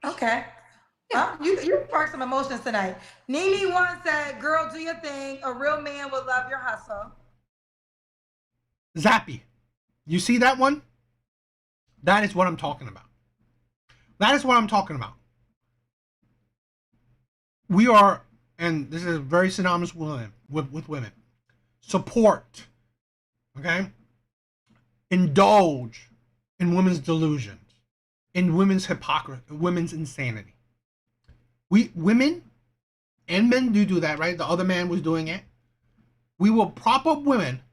Okay. You sparked some emotions tonight. Nene once said, "Girl, do your thing. A real man will love your hustle." Zappy, you see that one? That is what I'm talking about. That is what I'm talking about. We are, and this is very synonymous with women. Support, okay? Indulge in women's delusions, in women's hypocrisy, women's insanity. Women and men do that, right? The other man was doing it. We will prop up women,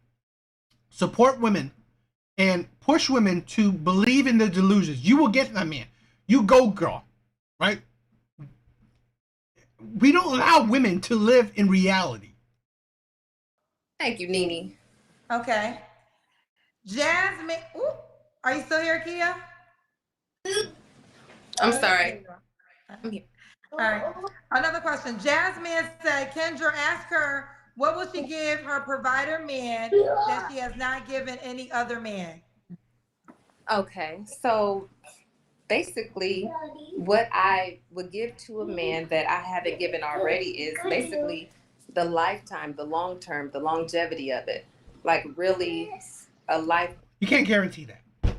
support women, and push women to believe in their delusions. You will get that man. You go, girl, right? We don't allow women to live in reality. Thank you, Nene. Okay. Jasmine, ooh, are you still here, Kia? I'm sorry. I'm here. All right. Another question. Jasmine said, Kendra, ask her, what will she give her provider man that she has not given any other man? Okay, so basically, what I would give to a man that I haven't given already is basically the lifetime, the long term, the longevity of it. Like, really, a life. You can't guarantee that.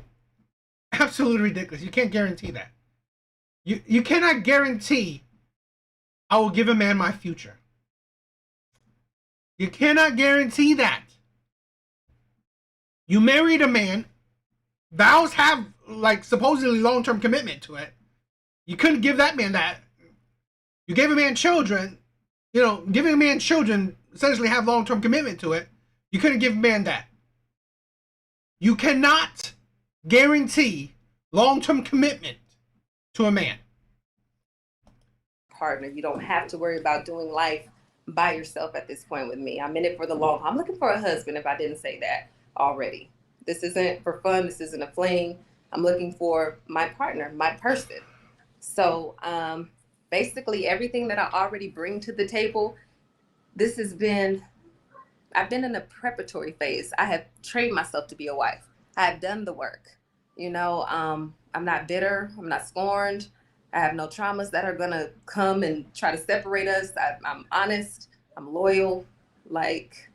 Absolutely ridiculous. You can't guarantee that. You cannot guarantee I will give a man my future. You cannot guarantee that. You married a man, vows have like supposedly long-term commitment to it. You couldn't give that man that. You gave a man children, giving a man children essentially have long-term commitment to it. You couldn't give a man that. You cannot guarantee long-term commitment to a man. Partner, you don't have to worry about doing life by yourself at this point with me. I'm in it for the long haul. I'm looking for a husband, if I didn't say that already. This isn't for fun. This isn't a fling. I'm looking for my partner, my person. So basically everything that I already bring to the table, I've been in a preparatory phase. I have trained myself to be a wife. I have done the work. I'm not bitter. I'm not scorned. I have no traumas that are gonna come and try to separate us. I'm honest. I'm loyal. Like,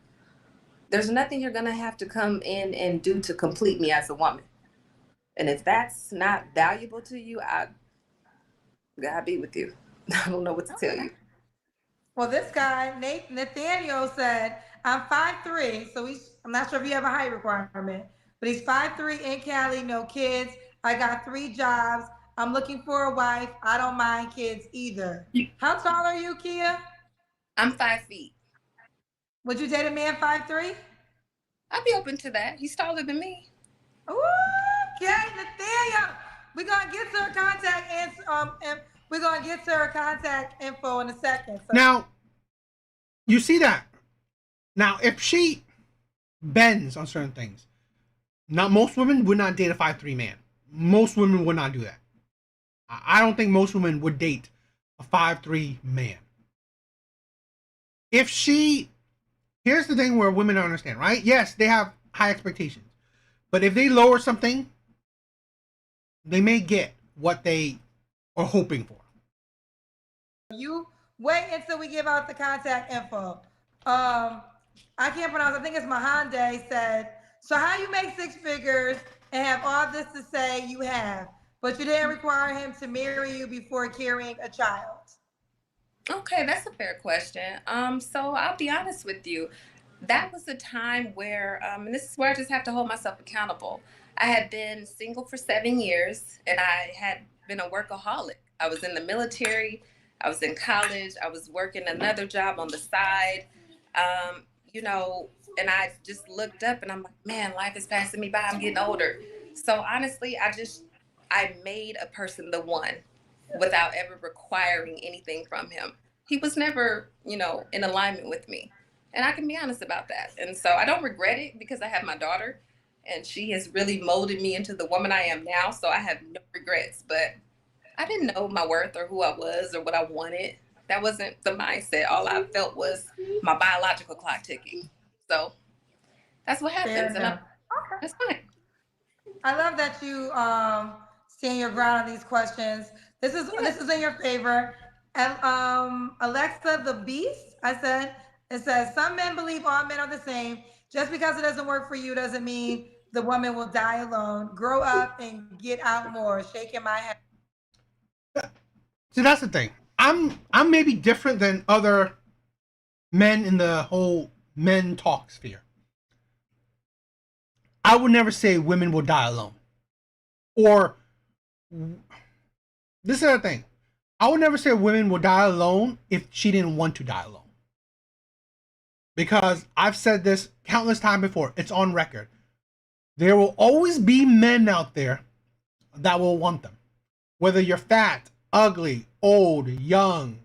there's nothing you're gonna have to come in and do to complete me as a woman. And if that's not valuable to you, God be with you. I don't know what to tell you. Well, this guy, Nathaniel said, I'm 5'3", so I'm not sure if you have a height requirement, but he's 5'3" in Cali, no kids. I got 3 jobs. I'm looking for a wife. I don't mind kids either. How tall are you, Kia? I'm 5 feet. Would you date a man 5'3"? I'd be open to that. He's taller than me. Ooh, okay, Nathaniel. We're gonna get to her contact and we're gonna get to her contact info in a second. So. Now, you see that. Now, if she bends on certain things, not most women would not date a 5'3" man. Most women would not do that. I don't think most women would date a 5'3" man. If she, here's the thing where women don't understand, right? Yes, they have high expectations, but if they lower something, they may get what they are hoping for. You wait until we give out the contact info. I can't pronounce. I think it's Mahande said. So how you make 6 figures and have all this to say you have, but you didn't require him to marry you before carrying a child? Okay, that's a fair question. So I'll be honest with you. That was a time where, and this is where I just have to hold myself accountable. I had been single for 7 years, and I had been a workaholic. I was in the military. I was in college. I was working another job on the side. And I just looked up and I'm like, man, life is passing me by. I'm getting older. So honestly, I made a person the one without ever requiring anything from him. He was never, in alignment with me. And I can be honest about that. And so I don't regret it because I have my daughter and she has really molded me into the woman I am now. So I have no regrets, but I didn't know my worth or who I was or what I wanted. That wasn't the mindset. All I felt was my biological clock ticking. So that's what Fair happens, and enough. Okay. that's fine. I love that you stand your ground on these questions. This is in your favor. And Alexa the Beast, it says some men believe all men are the same. Just because it doesn't work for you doesn't mean the woman will die alone. Grow up and get out more. Shaking my head. See, that's the thing. I'm maybe different than other men in the whole men talk sphere. I would never say women will die alone. Or this is the thing. I would never say women will die alone if she didn't want to die alone. Because I've said this countless times before. It's on record. There will always be men out there that will want them. Whether you're fat, ugly, old, young,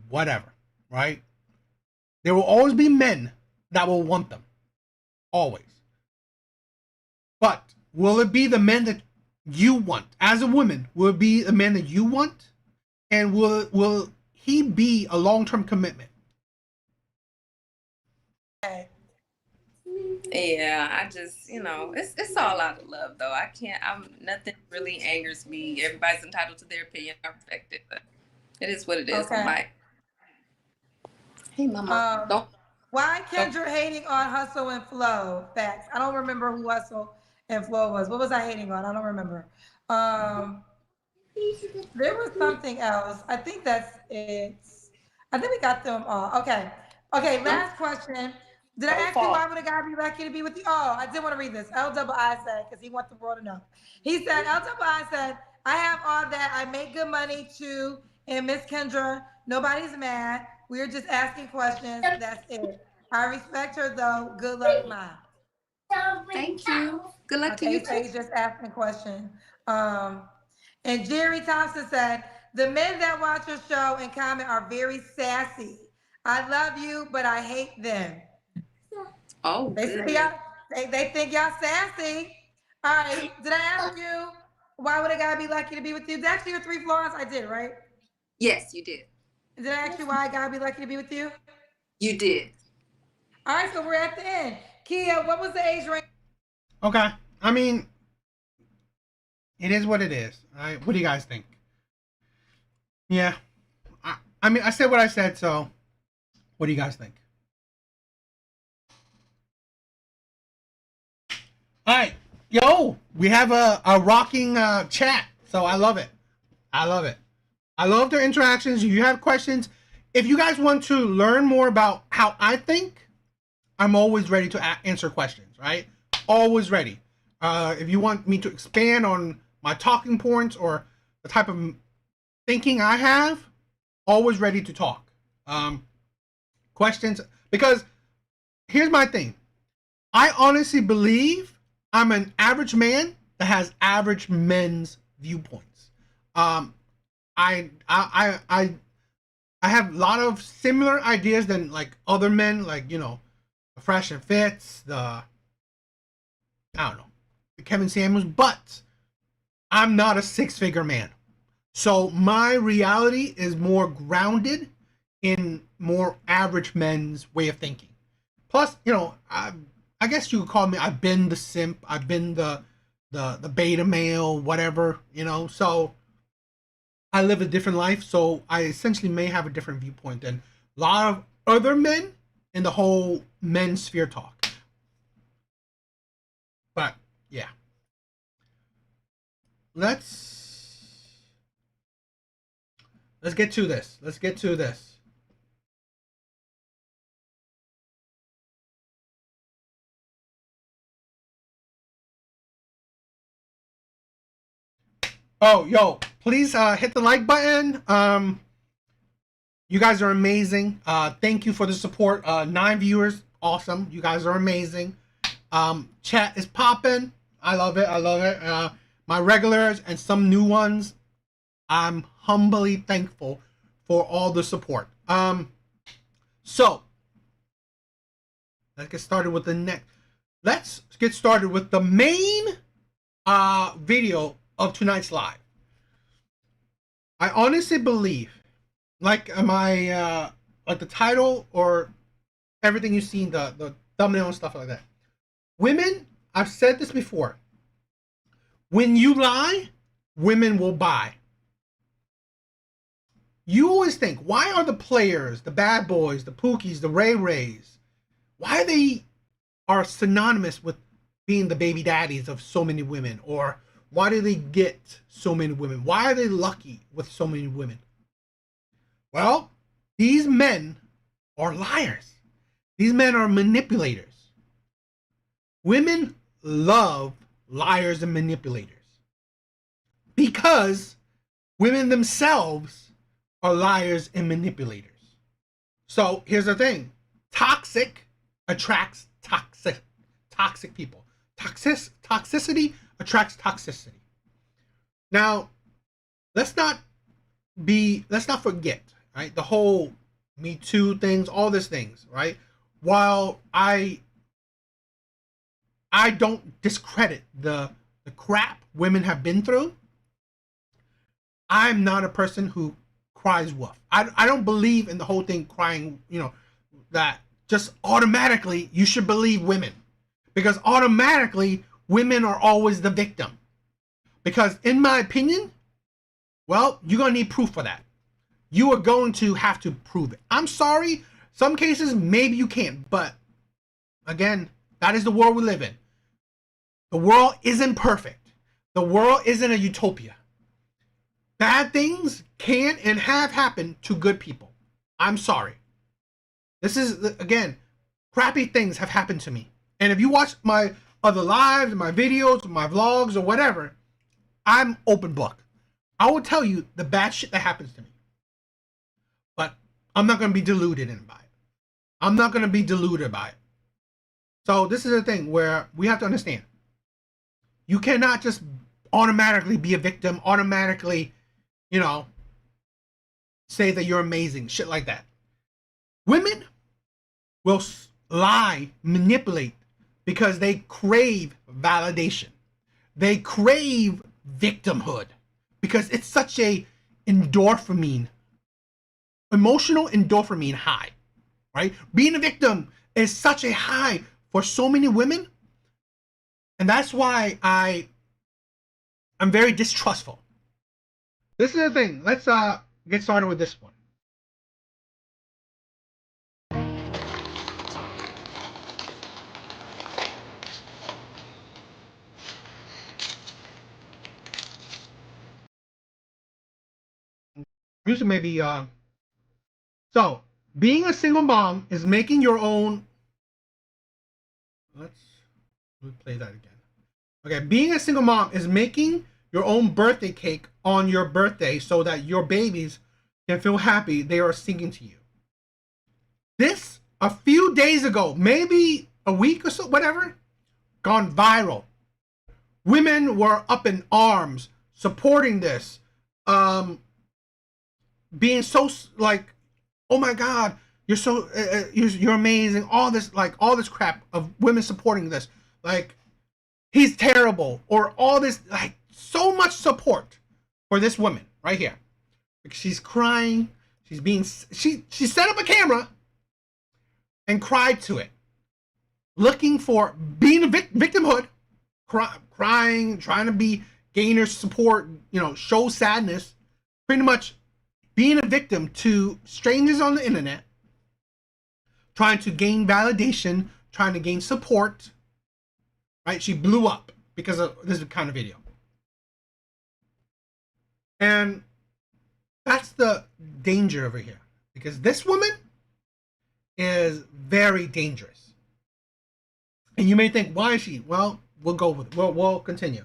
whatever, right? There will always be men that will want them. Always. But will it be the men that you want? As a woman, will it be the man that you want? And will he be a long-term commitment? Yeah, I just, it's all out of love though. Nothing really angers me. Everybody's entitled to their opinion. I respect it, but it is what it is. Okay. I'm like, hey mama, don't. Why Kendra hating on Hustle and Flow? Facts. I don't remember who Hustle and Flow was. What was I hating on? I don't remember. There was something else. I think that's it. I think we got them all. Okay. Last question. Did I ask you why would a guy be lucky to be with you? Oh, I did want to read this. L-double-I said, because he wants the world to know. He said, L-double-I said, I have all that. I make good money too. And Miss Kendra, nobody's mad. We're just asking questions. That's it. I respect her though. Good luck, Mom. Thank you. Good luck to you too. So he's just asking questions. And Jerry Thompson said, the men that watch your show and comment are very sassy. I love you, but I hate them. Oh, they think y'all sassy. All right. Did I ask you why would a guy be lucky to be with you? Did I ask you your 3 flaws? I did, right? Yes, you did. Did I ask you why a guy be lucky to be with you? You did. All right, so we're at the end. Kia, what was the age range? Okay. I mean, it is what it is. What do you guys think? Yeah. I mean, I said what I said, so what do you guys think? All right. Yo, we have a rocking chat, so I love it. I love it. I love their interactions. If you have questions, if you guys want to learn more about how I think, I'm always ready to answer questions, right? Always ready. If you want me to expand on my talking points or the type of thinking I have, always ready to talk. Questions, because here's my thing. I honestly believe I'm an average man that has average men's viewpoints. I have a lot of similar ideas than like other men, like the Fresh and Fits, the Kevin Samuels, but I'm not a 6-figure man. So my reality is more grounded in more average men's way of thinking. Plus, I guess you could call me, I've been the simp, I've been the beta male, whatever, so I live a different life, so I essentially may have a different viewpoint than a lot of other men in the whole men's sphere talk. But yeah, let's get to this. Oh, yo, please hit the like button. You guys are amazing. Thank you for the support. 9 viewers, awesome. You guys are amazing. Chat is popping. I love it. My regulars and some new ones. I'm humbly thankful for all the support. So let's get started with the main video of tonight's live. I honestly believe, like my like the title or everything you've seen, the thumbnail and stuff like that. Women, I've said this before. When you lie, women will buy. You always think, why are the players, the bad boys, the Pookies, the Ray Rays, why they are synonymous with being the baby daddies of so many women? Or why do they get so many women? Why are they lucky with so many women? Well, these men are liars. These men are manipulators. Women love liars and manipulators because women themselves are liars and manipulators. So here's the thing. Toxic attracts toxic people. Toxicity attracts toxicity. Now, let's not forget, right? The whole Me Too things, all these things, right? While I don't discredit the crap women have been through, I'm not a person who cries wolf. I don't believe in the whole thing crying, that just automatically you should believe women. Because automatically women are always the victim. Because in my opinion, well, you're going to need proof for that. You are going to have to prove it. I'm sorry, some cases maybe you can't, but again, that is the world we live in. The world isn't perfect. The world isn't a utopia. Bad things can and have happened to good people. I'm sorry. This is, again, crappy things have happened to me. And if you watch my other lives, my videos, my vlogs, or whatever, I'm open book. I will tell you the bad shit that happens to me. But I'm not going to be deluded by it. I'm not going to be deluded by it. So this is the thing where we have to understand. You cannot just automatically be a victim, automatically, say that you're amazing, shit like that. Women will lie, manipulate, because they crave validation. They crave victimhood because it's such a emotional endorphin high, right? Being a victim is such a high for so many women. And that's why I'm very distrustful. This is the thing. Let's get started with this one. Music maybe so being a single mom is making your own. Let's play that again. Okay, being a single mom is making your own birthday cake on your birthday so that your babies can feel happy they are singing to you. This, a few days ago, maybe a week or so, whatever, gone viral. Women were up in arms supporting this, being so like, oh my God, you're so you're amazing. All this crap of women supporting this, like, he's terrible, or all this, like, so much support for this woman right here. She's crying. She set up a camera and cried to it, looking for being a victimhood, crying, trying to gain her support, show sadness, pretty much being a victim to strangers on the internet, trying to gain validation, trying to gain support. Right? She blew up because of this kind of video. And that's the danger over here. Because this woman is very dangerous. And you may think, why is she? Well, we'll go with it. We'll continue.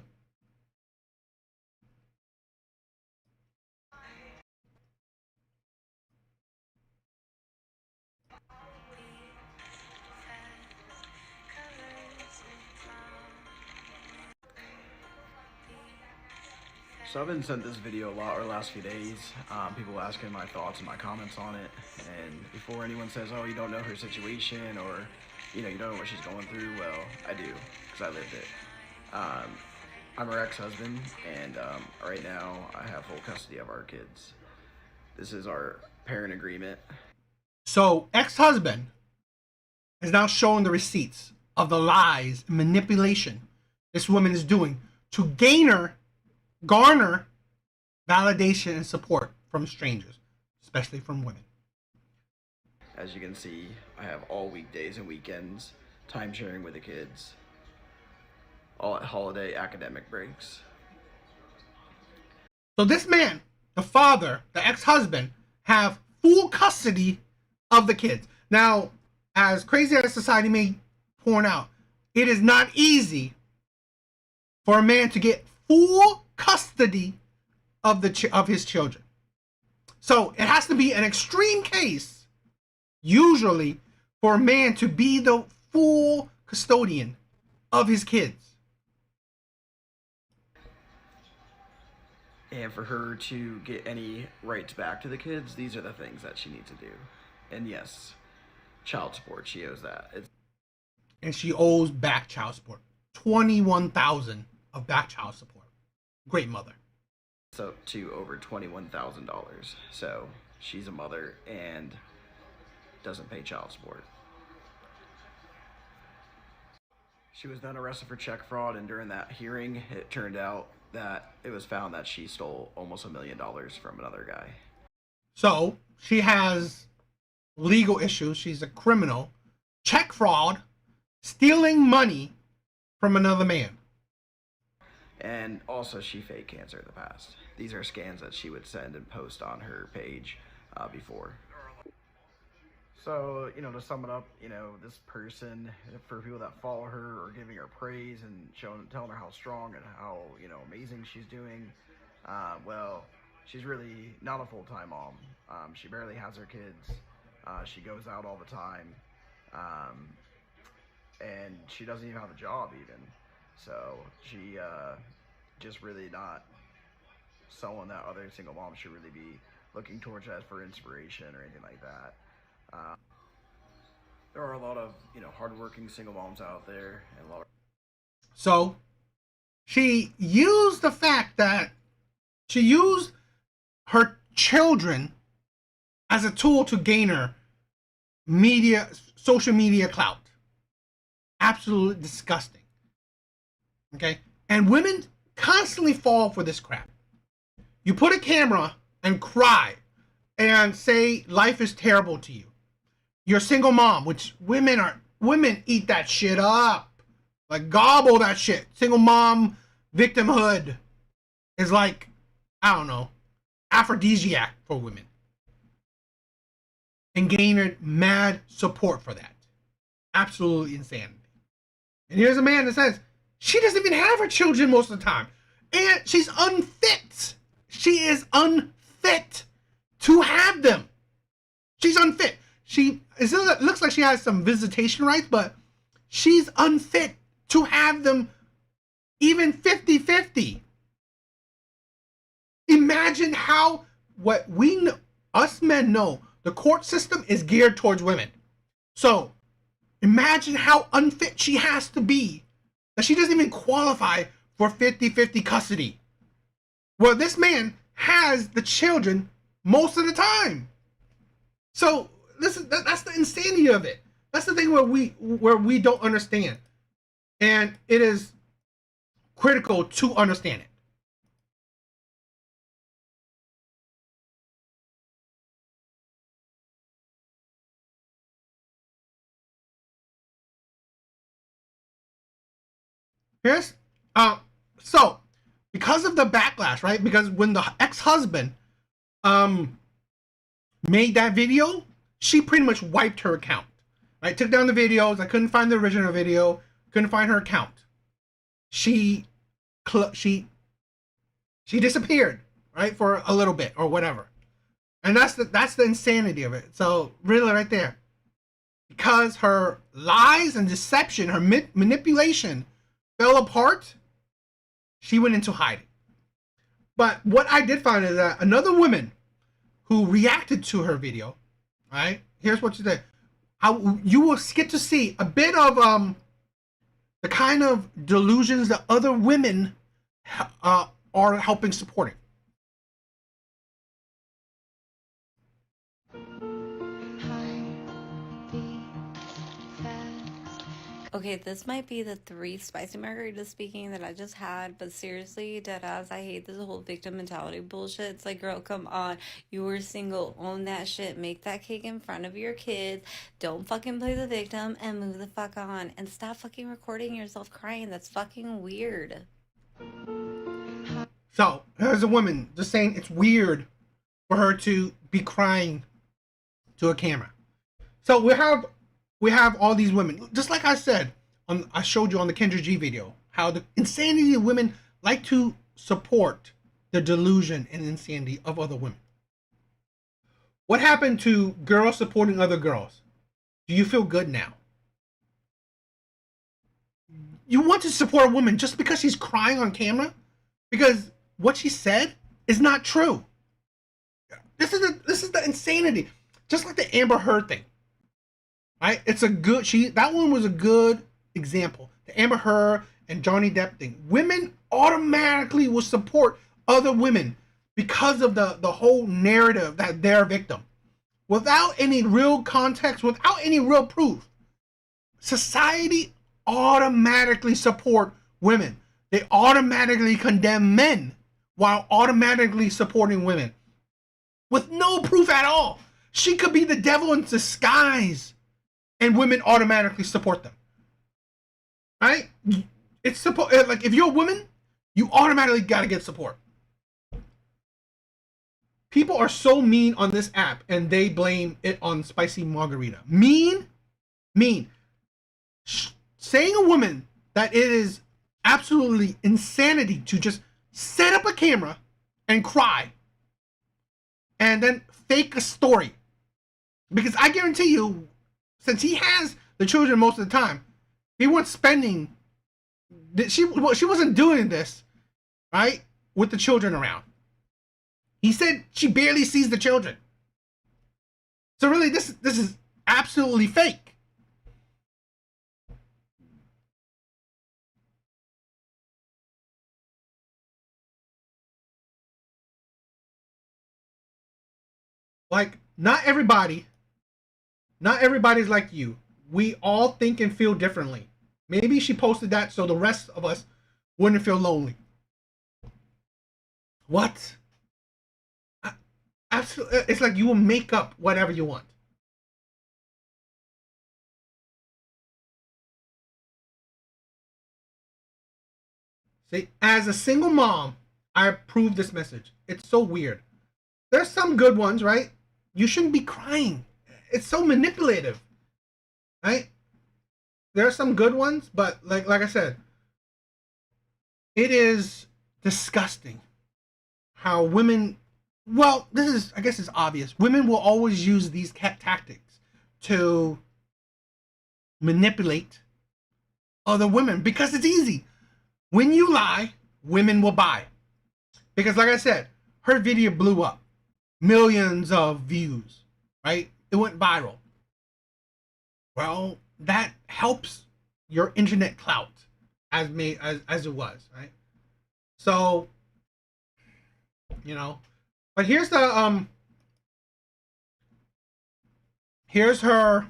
So I've been sent this video a lot over the last few days. People asking my thoughts and my comments on it. And before anyone says, oh, you don't know her situation, or, you don't know what she's going through, well, I do, because I lived it. I'm her ex-husband, and right now I have full custody of our kids. This is our parent agreement. So ex-husband is now showing the receipts of the lies and manipulation this woman is doing to garner validation and support from strangers, especially from women. As you can see, I have all weekdays and weekends, time sharing with the kids, all at holiday academic breaks. So this man, the father, the ex-husband, have full custody of the kids. Now, as crazy as society may point out, it is not easy for a man to get full custody of his children. So it has to be an extreme case, usually, for a man to be the full custodian of his kids. And for her to get any rights back to the kids, these are the things that she needs to do. And yes, child support, she owes that. And she owes back child support. $21,000 of back child support. Great mother. So to over $21,000. So she's a mother and doesn't pay child support. She was then arrested for check fraud, and during that hearing, it turned out that it was found that she stole almost $1 million from another guy. So she has legal issues. She's a criminal. Check fraud, stealing money from another man. And also, she faked cancer in the past. These are scans that she would send and post on her page before. So, to sum it up, this person, for people that follow her, are giving her praise and telling her how strong and how, amazing she's doing. Well, she's really not a full-time mom. She barely has her kids. She goes out all the time. And she doesn't even have a job even. So she just really not someone that other single moms should really be looking towards as for inspiration or anything like that. There are a lot of hardworking single moms out there, and a lot of... So she used the fact that she used her children as a tool to gain her social media clout. Absolutely disgusting. Okay? And women constantly fall for this crap. You put a camera and cry and say life is terrible to you. You're a single mom, which women eat that shit up. Like, gobble that shit. Single mom victimhood is like, I don't know, aphrodisiac for women. And gained mad support for that. Absolutely insanity. And here's a man that says she doesn't even have her children most of the time. And she's unfit. She is unfit to have them. She's unfit. It looks like she has some visitation rights, but she's unfit to have them even 50-50. Imagine how what we know, us men know, the court system is geared towards women. So imagine how unfit she has to be that she doesn't even qualify for 50-50 custody. Well, this man has the children most of the time. So that's the insanity of it. That's the thing where we don't understand. And it is critical to understand it. Here's so because of the backlash, right? Because when the ex-husband made that video, she pretty much wiped her account. Right? Took down the videos. I couldn't find the original video. Couldn't find her account. She disappeared, right, for a little bit or whatever. And that's the insanity of it. So really, right there, because her lies and deception, her manipulation fell apart, she went into hiding. But what I did find is that another woman who reacted to her video, right? Here's what she said. How you will get to see a bit of the kind of delusions that other women are helping supporting. Okay, this might be the 3 spicy margaritas speaking that I just had, but seriously, deadass, I hate this whole victim mentality bullshit. It's like, girl, come on. You were single, own that shit, make that cake in front of your kids, don't fucking play the victim, and move the fuck on. And stop fucking recording yourself crying. That's fucking weird. So, there's a woman just saying it's weird for her to be crying to a camera. So we have all these women, just like I said, I showed you on the Kendra G video, how the insanity of women like to support the delusion and insanity of other women. What happened to girls supporting other girls? Do you feel good now? You want to support a woman just because she's crying on camera? Because what she said is not true. This is the insanity. Just like the Amber Heard thing. Right? It's a good that one was a good example. The Amber Heard and Johnny Depp thing. Women automatically will support other women because of the whole narrative that they're a victim. Without any real context, without any real proof. Society automatically support women. They automatically condemn men while automatically supporting women. With no proof at all. She could be the devil in disguise. And women automatically support them. Right? It's like if you're a woman, you automatically gotta get support. People are so mean on this app and they blame it on spicy margarita. Mean. Saying a woman that it is absolutely insanity to just set up a camera and cry and then fake a story. Because I guarantee you, since he has the children most of the time, he wasn't spending. She wasn't doing this, right, with the children around. He said she barely sees the children. So really, this is absolutely fake. Like, not everybody's like you. We all think and feel differently. Maybe she posted that so the rest of us wouldn't feel lonely. What? Absolutely, it's like you will make up whatever you want. See, as a single mom, I approve this message. It's so weird. There's some good ones, right? You shouldn't be crying. It's so manipulative, right? There are some good ones, but like I said, it is disgusting how women. Well, I guess it's obvious. Women will always use these tactics to manipulate other women because it's easy. When you lie, women will buy. Because like I said, her video blew up. Millions of views, right? It went viral. Well, that helps your internet clout as it was, right? So, but here's the here's her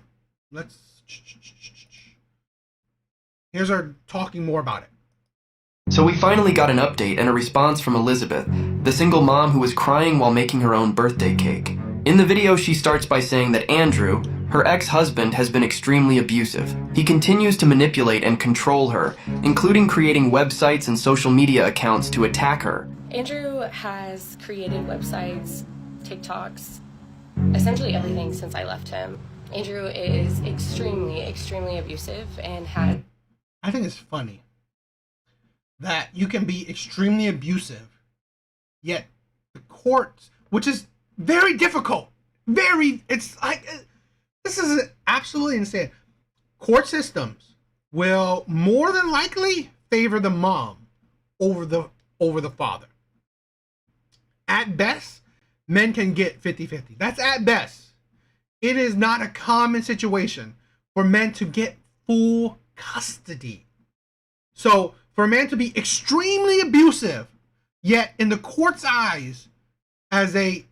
here's her talking more about it. So we finally got an update and a response from Elizabeth, the single mom who was crying while making her own birthday cake. In the video, she starts by saying that Andrew, her ex-husband, has been extremely abusive. He continues to manipulate and control her, including creating websites and social media accounts to attack her. Andrew has created websites, TikToks, essentially everything since I left him. Andrew is extremely, extremely abusive and had... I think it's funny that you can be extremely abusive, yet the courts, which is very difficult, it's like, this is absolutely insane. Court systems will more than likely favor the mom over the father. At best, men can get 50-50. That's at best. It is not a common situation for men to get full custody. So for a man to be extremely abusive, yet in the court's eyes, as a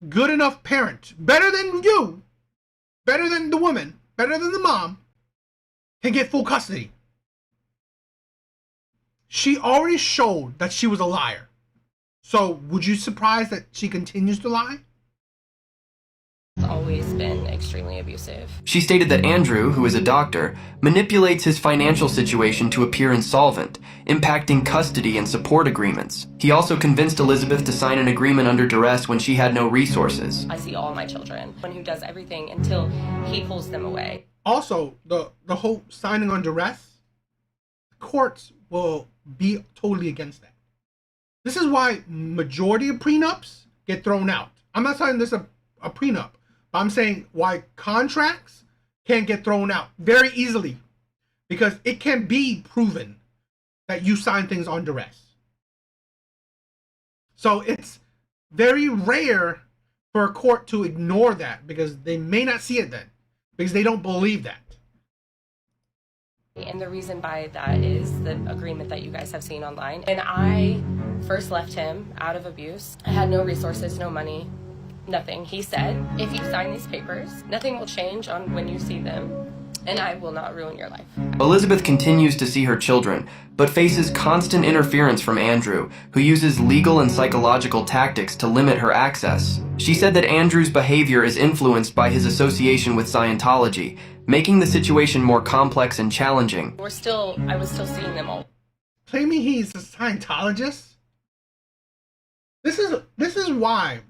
good enough parent, better than you, better than the woman, better than the mom, can get full custody. She already showed that she was a liar. So would you be surprised that she continues to lie? Always been extremely abusive. She stated that Andrew, who is a doctor, manipulates his financial situation to appear insolvent, impacting custody and support agreements. He also convinced Elizabeth to sign an agreement under duress when she had no resources. I see all my children, one who does everything until he pulls them away. Also, the whole signing on duress, courts will be totally against that. This is why majority of prenups get thrown out. I'm not saying this is a prenup. I'm saying why contracts can get thrown out very easily, because it can be proven that you sign things on duress. So it's very rare for a court to ignore that, because they may not see it then, because they don't believe that. And the reason by that is the agreement that you guys have seen online. And I first left him out of abuse. I had no resources, no money. Nothing. He said, if you sign these papers, nothing will change on when you see them, and I will not ruin your life. Elizabeth continues to see her children, but faces constant interference from Andrew, who uses legal and psychological tactics to limit her access. She said that Andrew's behavior is influenced by his association with Scientology, making the situation more complex and challenging. I was still seeing them all. Claiming he's a Scientologist? This is why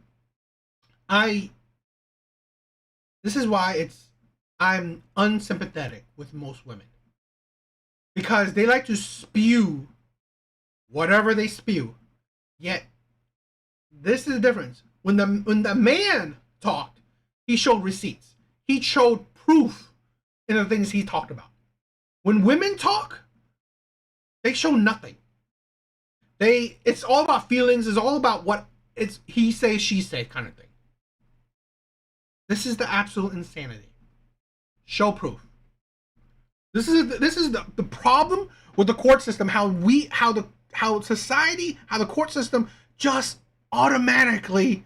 I'm unsympathetic with most women, because they like to spew whatever they spew. Yet this is the difference. When the man talked, he showed receipts. He showed proof in the things he talked about. When women talk, they show nothing. It's all about feelings. It's all about what it's he say, she say kind of thing. This is the absolute insanity. Show proof. This is the problem with the court system. How society, how the court system just automatically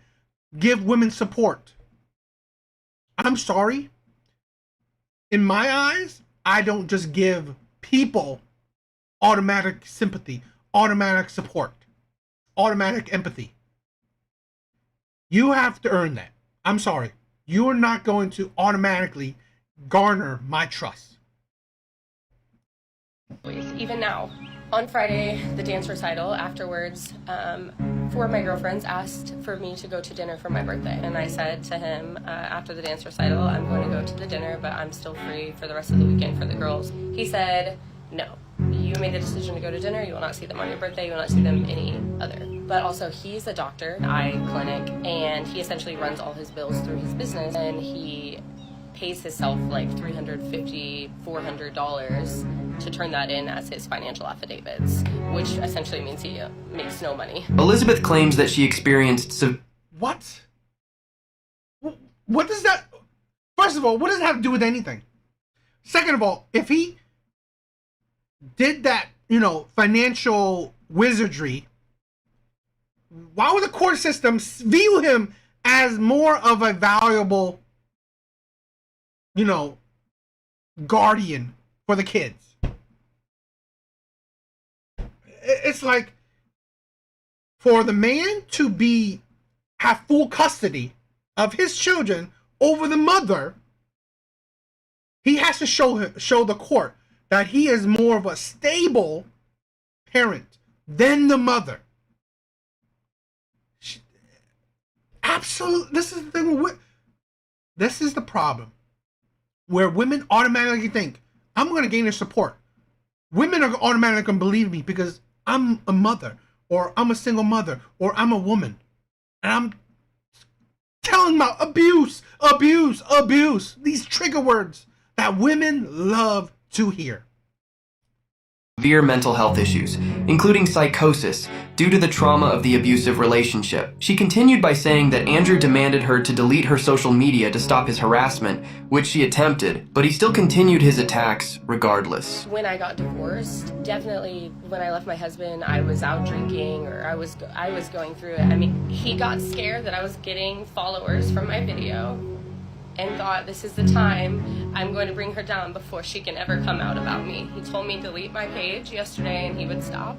give women support. I'm sorry. In my eyes, I don't just give people automatic sympathy, automatic support, automatic empathy. You have to earn that. I'm sorry. You are not going to automatically garner my trust. Even now, on Friday, the dance recital, afterwards, 4 of my girlfriends asked for me to go to dinner for my birthday. And I said to him, after the dance recital, I'm going to go to the dinner, but I'm still free for the rest of the weekend for the girls. He said, no, you made the decision to go to dinner. You will not see them on your birthday. You will not see them any other. But also, he's a doctor, eye clinic, and he essentially runs all his bills through his business, and he pays himself like $350, $400 to turn that in as his financial affidavits, which essentially means he makes no money. Elizabeth claims that she experienced What? What does that... First of all, what does it have to do with anything? Second of all, if he did that, financial wizardry, why would the court system view him as more of a valuable, guardian for the kids? It's like, for the man to have full custody of his children over the mother, he has to show the court that he is more of a stable parent than the mother. Absolutely, this is the thing. This is the problem, where women automatically think, I'm going to gain their support. Women are automatically going to believe me because I'm a mother, or I'm a single mother, or I'm a woman. And I'm telling them about abuse, abuse, abuse. These trigger words that women love to hear. severe mental health issues, including psychosis, due to the trauma of the abusive relationship. She continued by saying that Andrew demanded her to delete her social media to stop his harassment, which she attempted, but he still continued his attacks regardless. When I got divorced, definitely when I left my husband, I was out drinking, or I was going through it. I mean, he got scared that I was getting followers from my video and thought, this is the time I'm going to bring her down before she can ever come out about me. He told me to delete my page yesterday and he would stop.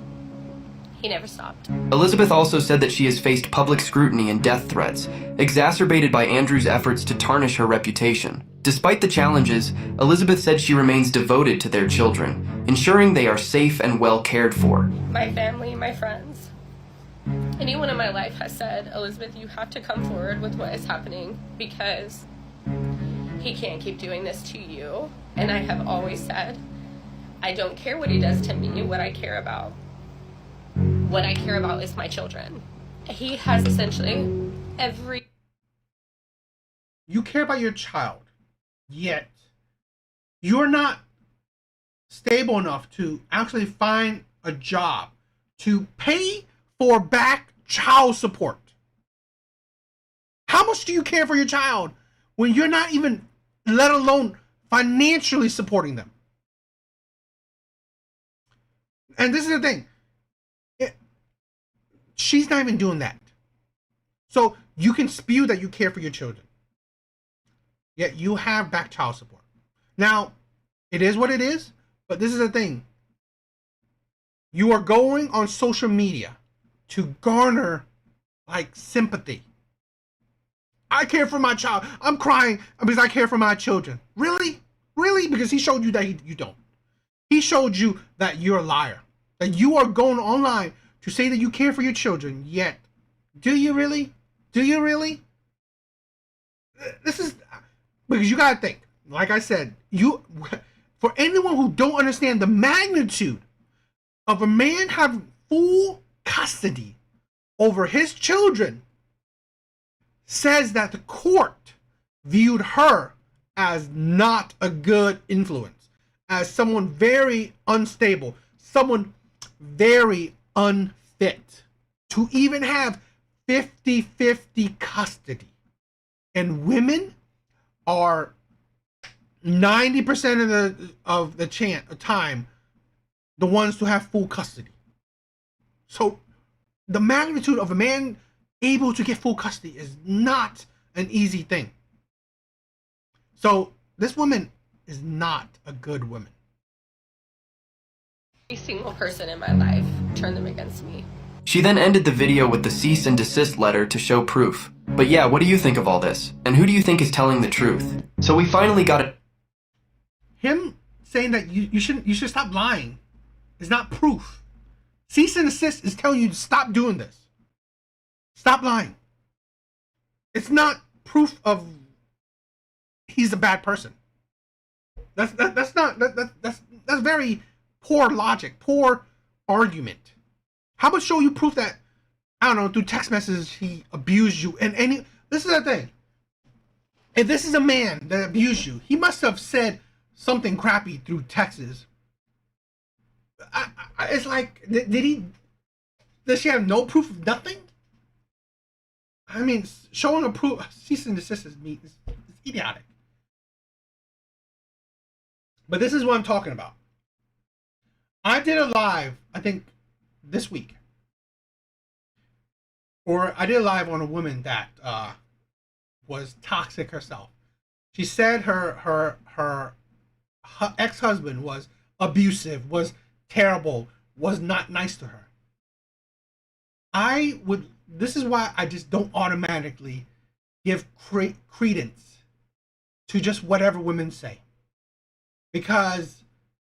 He never stopped. Elizabeth also said that she has faced public scrutiny and death threats, exacerbated by Andrew's efforts to tarnish her reputation. Despite the challenges, Elizabeth said she remains devoted to their children, ensuring they are safe and well cared for. My family, my friends, anyone in my life has said, Elizabeth, you have to come forward with what is happening because he can't keep doing this to you. And I have always said, I don't care what he does to me. What I care about is my children. He has essentially every... You care about your child, yet you're not stable enough to actually find a job to pay for back child support. How much do you care for your child when you're not even, let alone financially supporting them? And this is the thing. She's not even doing that. So you can spew that you care for your children, yet you have back child support. Now, it is what it is, but this is the thing. You are going on social media to garner like sympathy. I care for my child. I'm crying because I care for my children. Really? Really? Because he showed you that you don't. He showed you that you're a liar. That you are going online to say that you care for your children, yet do you really? Do you really? This is because you gotta think. Like I said, for anyone who don't understand the magnitude of a man having full custody over his children, says that the court viewed her as not a good influence, as someone very unstable, someone very unfit to even have 50-50 custody. And women are 90% of the time the ones to have full custody. So the magnitude of a man able to get full custody is not an easy thing. So this woman is not a good woman. Every single person in my life turned them against me. She then ended the video with the cease and desist letter to show proof. But yeah, what do you think of all this? And who do you think is telling the truth? So we finally got it. Him saying that you should stop lying is not proof. Cease and desist is telling you to stop doing this. Stop lying. It's not proof of he's a bad person. That's very poor logic, poor argument. How about show you proof that, I don't know, through text messages he abused you? And this is the thing. If this is a man that abused you, he must have said something crappy through texts. It's like, does she have no proof of nothing? I mean, showing a proof, cease and desist is idiotic. But this is what I'm talking about. I did a live, I think, this week. Or I did a live on a woman that was toxic herself. She said her ex-husband was abusive, was terrible, was not nice to her. This is why I just don't automatically give credence to just whatever women say. Because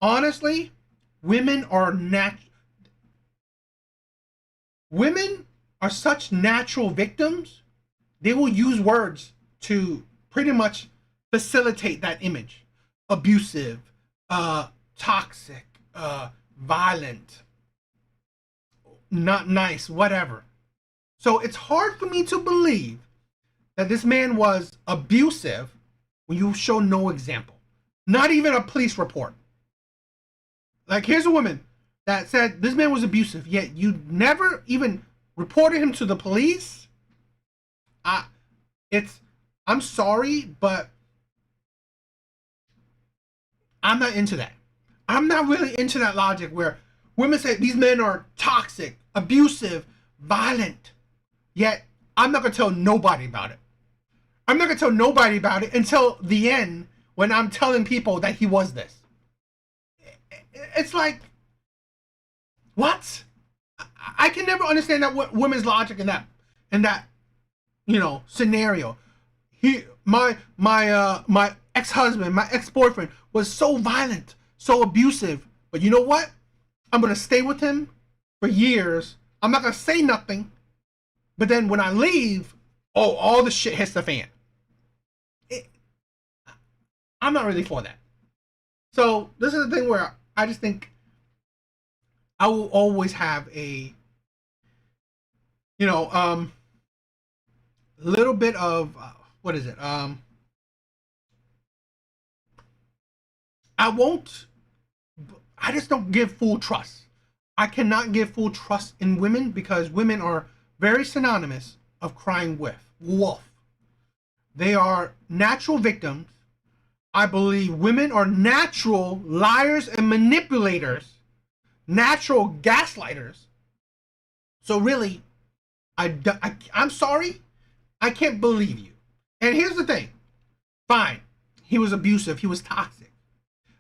honestly, women are such natural victims. They will use words to pretty much facilitate that image. Abusive, toxic, violent, not nice, whatever. So it's hard for me to believe that this man was abusive when you show no example. Not even a police report. Like, here's a woman that said this man was abusive, yet you never even reported him to the police. I'm sorry, but I'm not into that. I'm not really into that logic where women say these men are toxic, abusive, violent, yet I'm not gonna tell nobody about it. I'm not gonna tell nobody about it until the end when I'm telling people that he was this. It's like, what? I can never understand that women's logic in that scenario. My ex-husband, my ex-boyfriend was so violent, so abusive, but you know what? I'm gonna stay with him for years. I'm not gonna say nothing, but then when I leave, all the shit hits the fan. I'm not really for that. So this is the thing where I just think I will always have a little bit of what is it? I just don't give full trust. I cannot give full trust in women because women are very synonymous of crying wolf. They are natural victims. I believe women are natural liars and manipulators, natural gaslighters. So really, I'm sorry, I can't believe you. And here's the thing. Fine, he was abusive, he was toxic.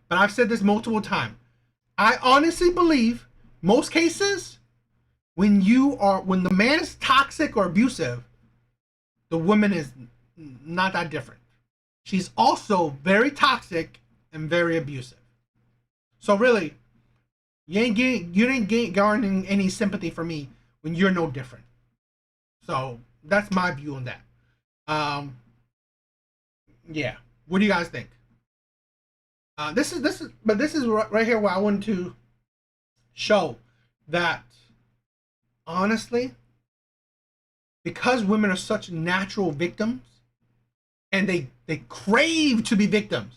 But I've said this multiple times. I honestly believe most cases when the man is toxic or abusive, the woman is not that different. She's also very toxic and very abusive. So really, you ain't garnering any sympathy for me when you're no different. So that's my view on that. Yeah. What do you guys think? This is right here where I wanted to show that honestly, because women are such natural victims and they crave to be victims.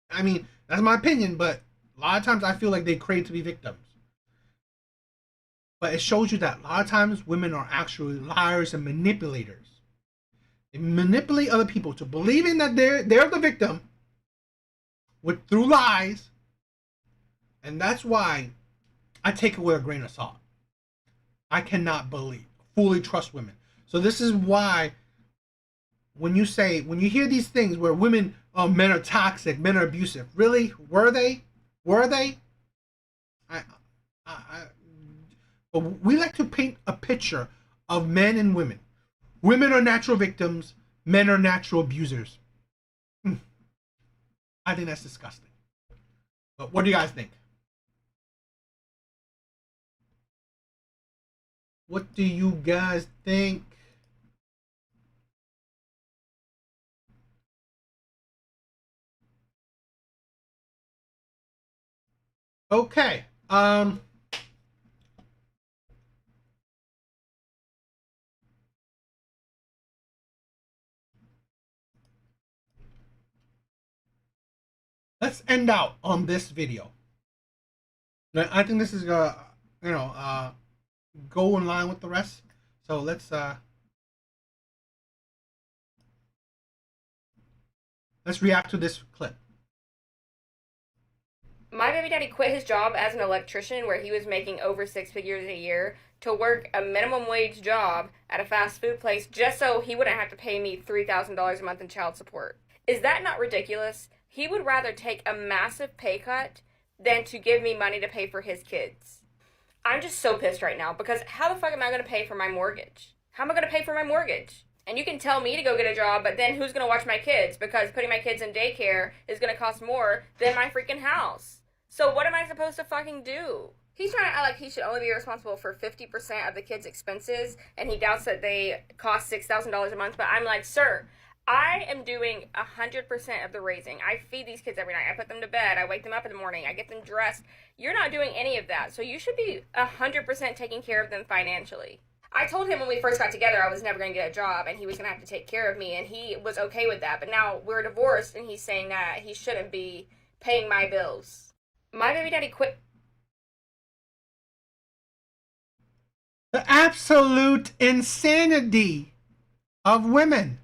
I mean, that's my opinion, but a lot of times I feel like they crave to be victims. But it shows you that a lot of times women are actually liars and manipulators. They manipulate other people to believing that they're the victim through lies. And that's why I take it with a grain of salt. I cannot fully trust women. So this is why when you hear these things where men are toxic, men are abusive, really? Were they? But we like to paint a picture of men and women. Women are natural victims, men are natural abusers. I think that's disgusting. But what do you guys think? What do you guys think? Okay. Let's end out on this video. I think this is go in line with the rest. So let's react to this clip. My baby daddy quit his job as an electrician where he was making over 6 figures a year to work a minimum wage job at a fast food place just so he wouldn't have to pay me $3,000 a month in child support. Is that not ridiculous? He would rather take a massive pay cut than to give me money to pay for his kids. I'm just so pissed right now because how the fuck am I going to pay for my mortgage? How am I going to pay for my mortgage? And you can tell me to go get a job, but then who's going to watch my kids? Because putting my kids in daycare is going to cost more than my freaking house. So what am I supposed to fucking do? He's trying to act like he should only be responsible for 50% of the kids' expenses, and he doubts that they cost $6,000 a month. But I'm like, sir, I am doing 100% of the raising. I feed these kids every night. I put them to bed. I wake them up in the morning. I get them dressed. You're not doing any of that. So you should be 100% taking care of them financially. I told him when we first got together I was never going to get a job and he was going to have to take care of me, and he was okay with that. But now we're divorced and he's saying that he shouldn't be paying my bills. My baby daddy quit The absolute insanity of women.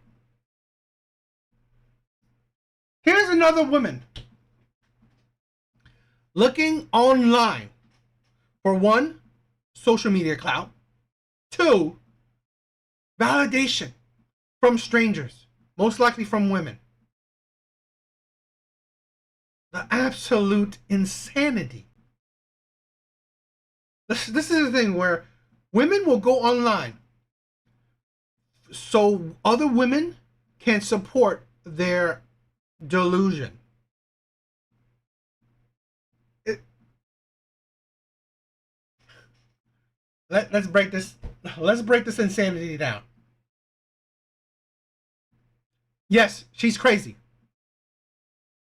Here's another woman looking online for one, social media clout, two, validation from strangers, most likely from women. The absolute insanity. This is the thing where women will go online so other women can support their delusion. Let's break this insanity down. Yes, she's crazy.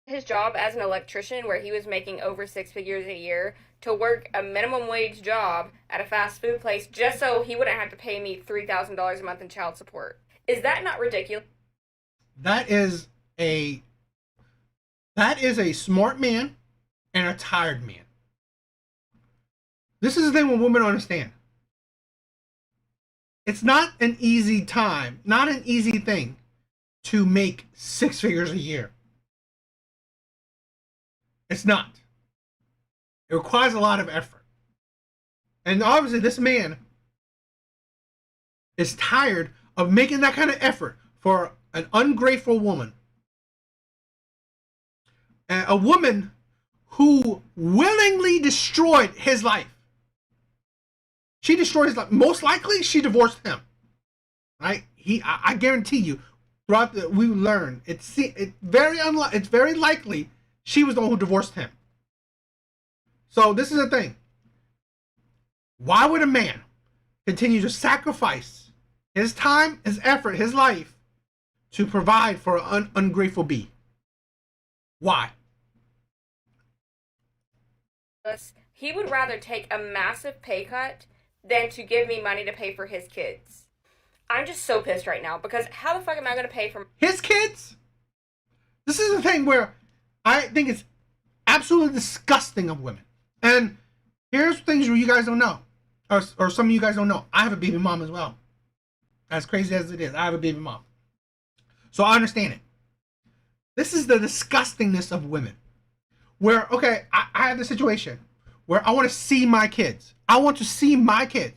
His job as an electrician, where he was making over 6 figures a year, to work a minimum wage job at a fast food place just so he wouldn't have to pay me $3,000 a month in child support. Is that not ridiculous? That is a smart man and a tired man. This is the thing when women understand. It's not an easy time, not an easy thing to make 6 figures a year. It's not. It requires a lot of effort. And obviously this man is tired of making that kind of effort for an ungrateful woman. A woman who willingly destroyed his life. She destroyed his life. Most likely she divorced him. Right? I guarantee you, throughout we learn it's very likely she was the one who divorced him. So this is the thing. Why would a man continue to sacrifice his time, his effort, his life to provide for an ungrateful bee? Why? He would rather take a massive pay cut than to give me money to pay for his kids. I'm just so pissed right now because how the fuck am I going to pay for his kids? This is the thing where I think it's absolutely disgusting of women. And here's things you guys don't know, or some of you guys don't know. I have a baby mom as well. As crazy as it is, I have a baby mom. So I understand it. This is the disgustingness of women. Where, okay, I have the situation where I want to see my kids. I want to see my kids.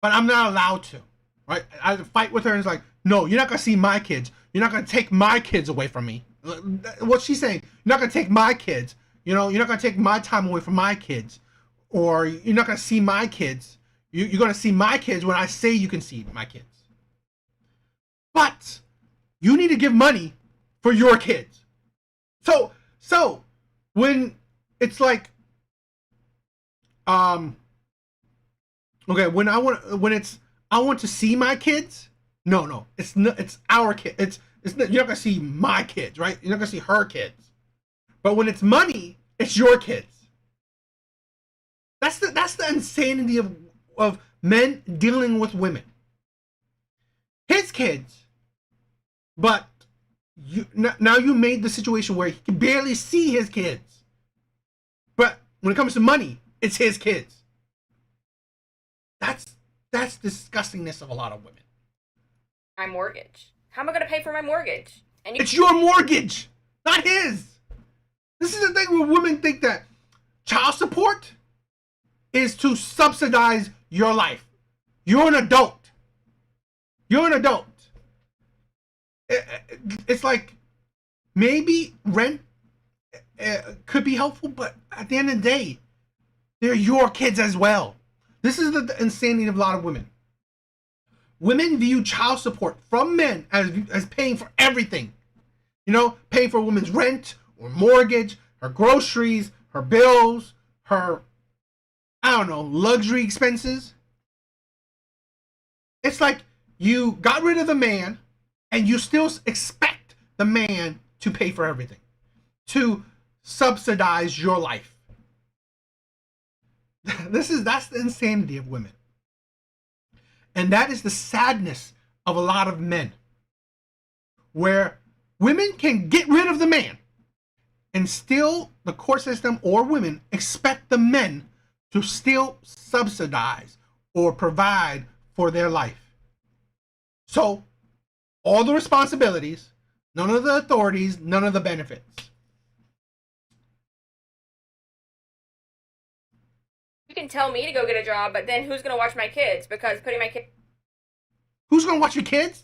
But I'm not allowed to. Right? I fight with her and it's like, no, you're not going to see my kids. You're not going to take my kids away from me. What she's saying, you're not going to take my kids. You know, you're not going to take my time away from my kids. Or you're not going to see my kids. You're going to see my kids when I say you can see my kids. But you need to give money for your kids. So when it's like, okay, when I want to see my kids. No, it's not. It's our kids. It's not, you're not gonna see my kids, right? You're not gonna see her kids. But when it's money, it's your kids. That's the insanity of men dealing with women. His kids, but now you made the situation where he can barely see his kids. But when it comes to money, it's his kids. That's disgustingness of a lot of women. my mortgage? How am I going to pay for my mortgage? And it's your mortgage, not his. This is the thing where women think that child support is to subsidize your life. You're an adult. You're an adult. It's like maybe rent could be helpful, but at the end of the day, they're your kids as well. This is the insanity of a lot of women. Women view child support from men as paying for everything. You know, paying for a woman's rent or mortgage, her groceries, her bills, her, I don't know, luxury expenses. It's like you got rid of the man and you still expect the man to pay for everything, to subsidize your life. That's the insanity of women. And that is the sadness of a lot of men, where women can get rid of the man and still the court system or women expect the men to still subsidize or provide for their life. So, all the responsibilities, none of the authorities, none of the benefits. You can tell me to go get a job, but then who's going to watch my kids? Because putting my kids... Who's going to watch your kids?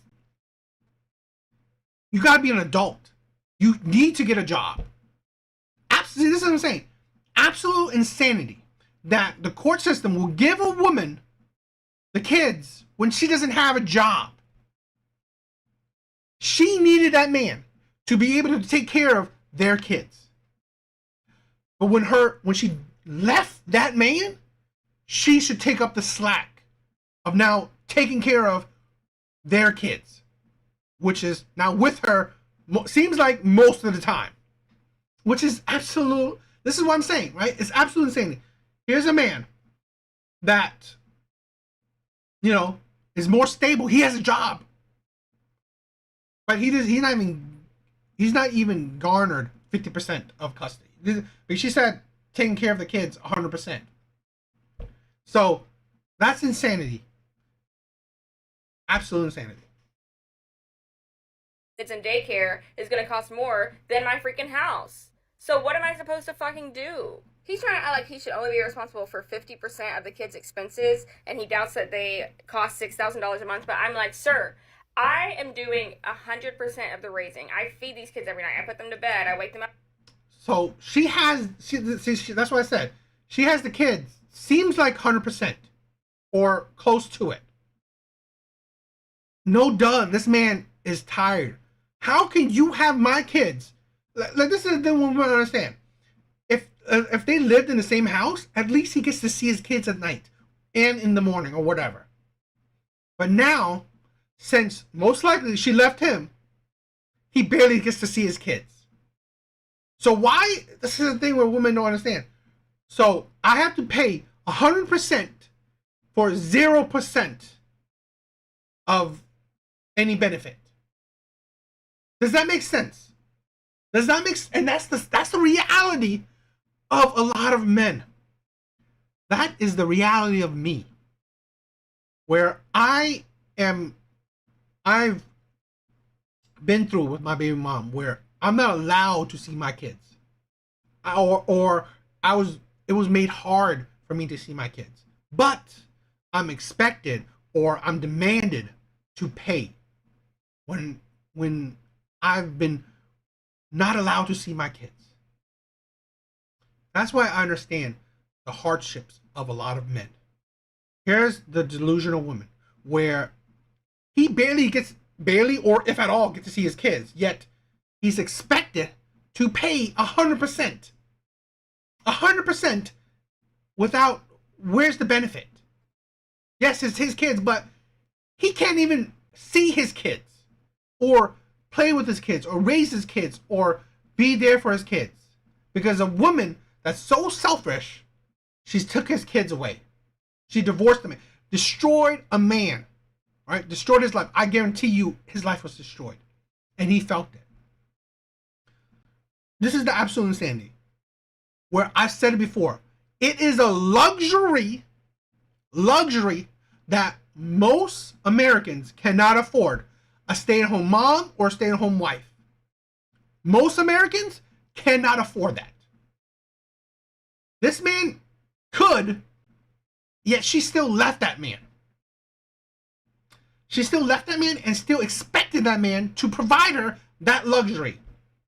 You got to be an adult. You need to get a job. Absolutely, this is what I'm saying. Absolute insanity that the court system will give a woman the kids when she doesn't have a job. She needed that man to be able to take care of their kids. But when she left that man, she should take up the slack of now taking care of their kids, which is now with her, seems like most of the time, which is absolute. This is what I'm saying, right? It's absolute insanity. Here's a man that, is more stable. He has a job, but he's not even garnered 50% of custody. Because she said taking care of the kids 100%. So that's insanity. Absolute insanity. Kids in daycare is going to cost more than my freaking house. So what am I supposed to fucking do? He's trying to act like he should only be responsible for 50% of the kids' expenses, and he doubts that they cost $6,000 a month. But I'm like, sir, I am doing 100% of the raising. I feed these kids every night. I put them to bed. I wake them up. So that's what I said. She has the kids. Seems like 100% or close to it. No duh. This man is tired. How can you have my kids? Like, this is the thing we don't understand. If they lived in the same house, at least he gets to see his kids at night and in the morning or whatever. But now, since most likely she left him, he barely gets to see his kids. So why? This is the thing where women don't understand. So I have to pay 100% for 0% of any benefit. Does that make sense? Does that make sense? And that's the reality of a lot of men. That is the reality of me. Where I've been through with my baby mom where I'm not allowed to see my kids. It was made hard for me to see my kids. But I'm expected or I'm demanded to pay when I've been not allowed to see my kids. That's why I understand the hardships of a lot of men. Here's the delusional woman where he barely or if at all get to see his kids, yet he's expected to pay 100%. 100% without, where's the benefit? Yes, it's his kids, but he can't even see his kids or play with his kids or raise his kids or be there for his kids. Because a woman that's so selfish, she's took his kids away. She divorced him, destroyed a man, right? Destroyed his life. I guarantee you his life was destroyed. And he felt it. This is the absolute insanity. Where I've said it before. It is a luxury that most Americans cannot afford. A stay-at-home mom or a stay-at-home wife. Most Americans cannot afford that. This man could, yet she still left that man. She still left that man and still expected that man to provide her that luxury.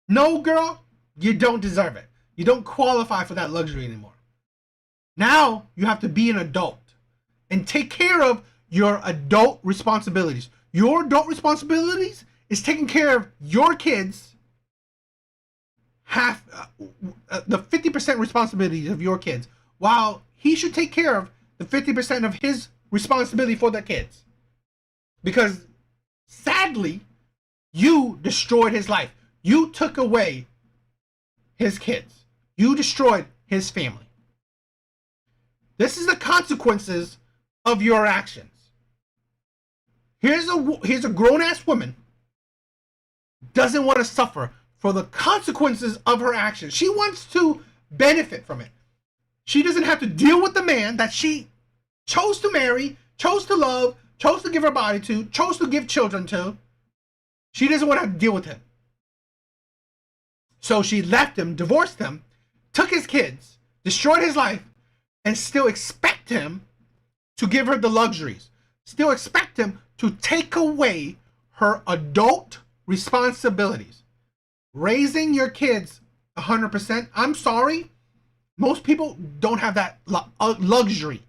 No, girl, you don't deserve it. You don't qualify for that luxury anymore. Now you have to be an adult and take care of your adult responsibilities. Your adult responsibilities is taking care of your kids. The 50% responsibilities of your kids, while he should take care of the 50% of his responsibility for their kids. Because sadly, you destroyed his life. You took away his kids. You destroyed his family. This is the consequences of your actions. Here's a grown-ass woman doesn't want to suffer for the consequences of her actions. She wants to benefit from it. She doesn't have to deal with the man that she chose to marry, chose to love, chose to give her body to, chose to give children to. She doesn't want to have to deal with him. So she left him, divorced him, took his kids, destroyed his life, and still expect him to give her the luxuries. Still expect him to take away her adult responsibilities. Raising your kids 100%, I'm sorry, most people don't have that luxury.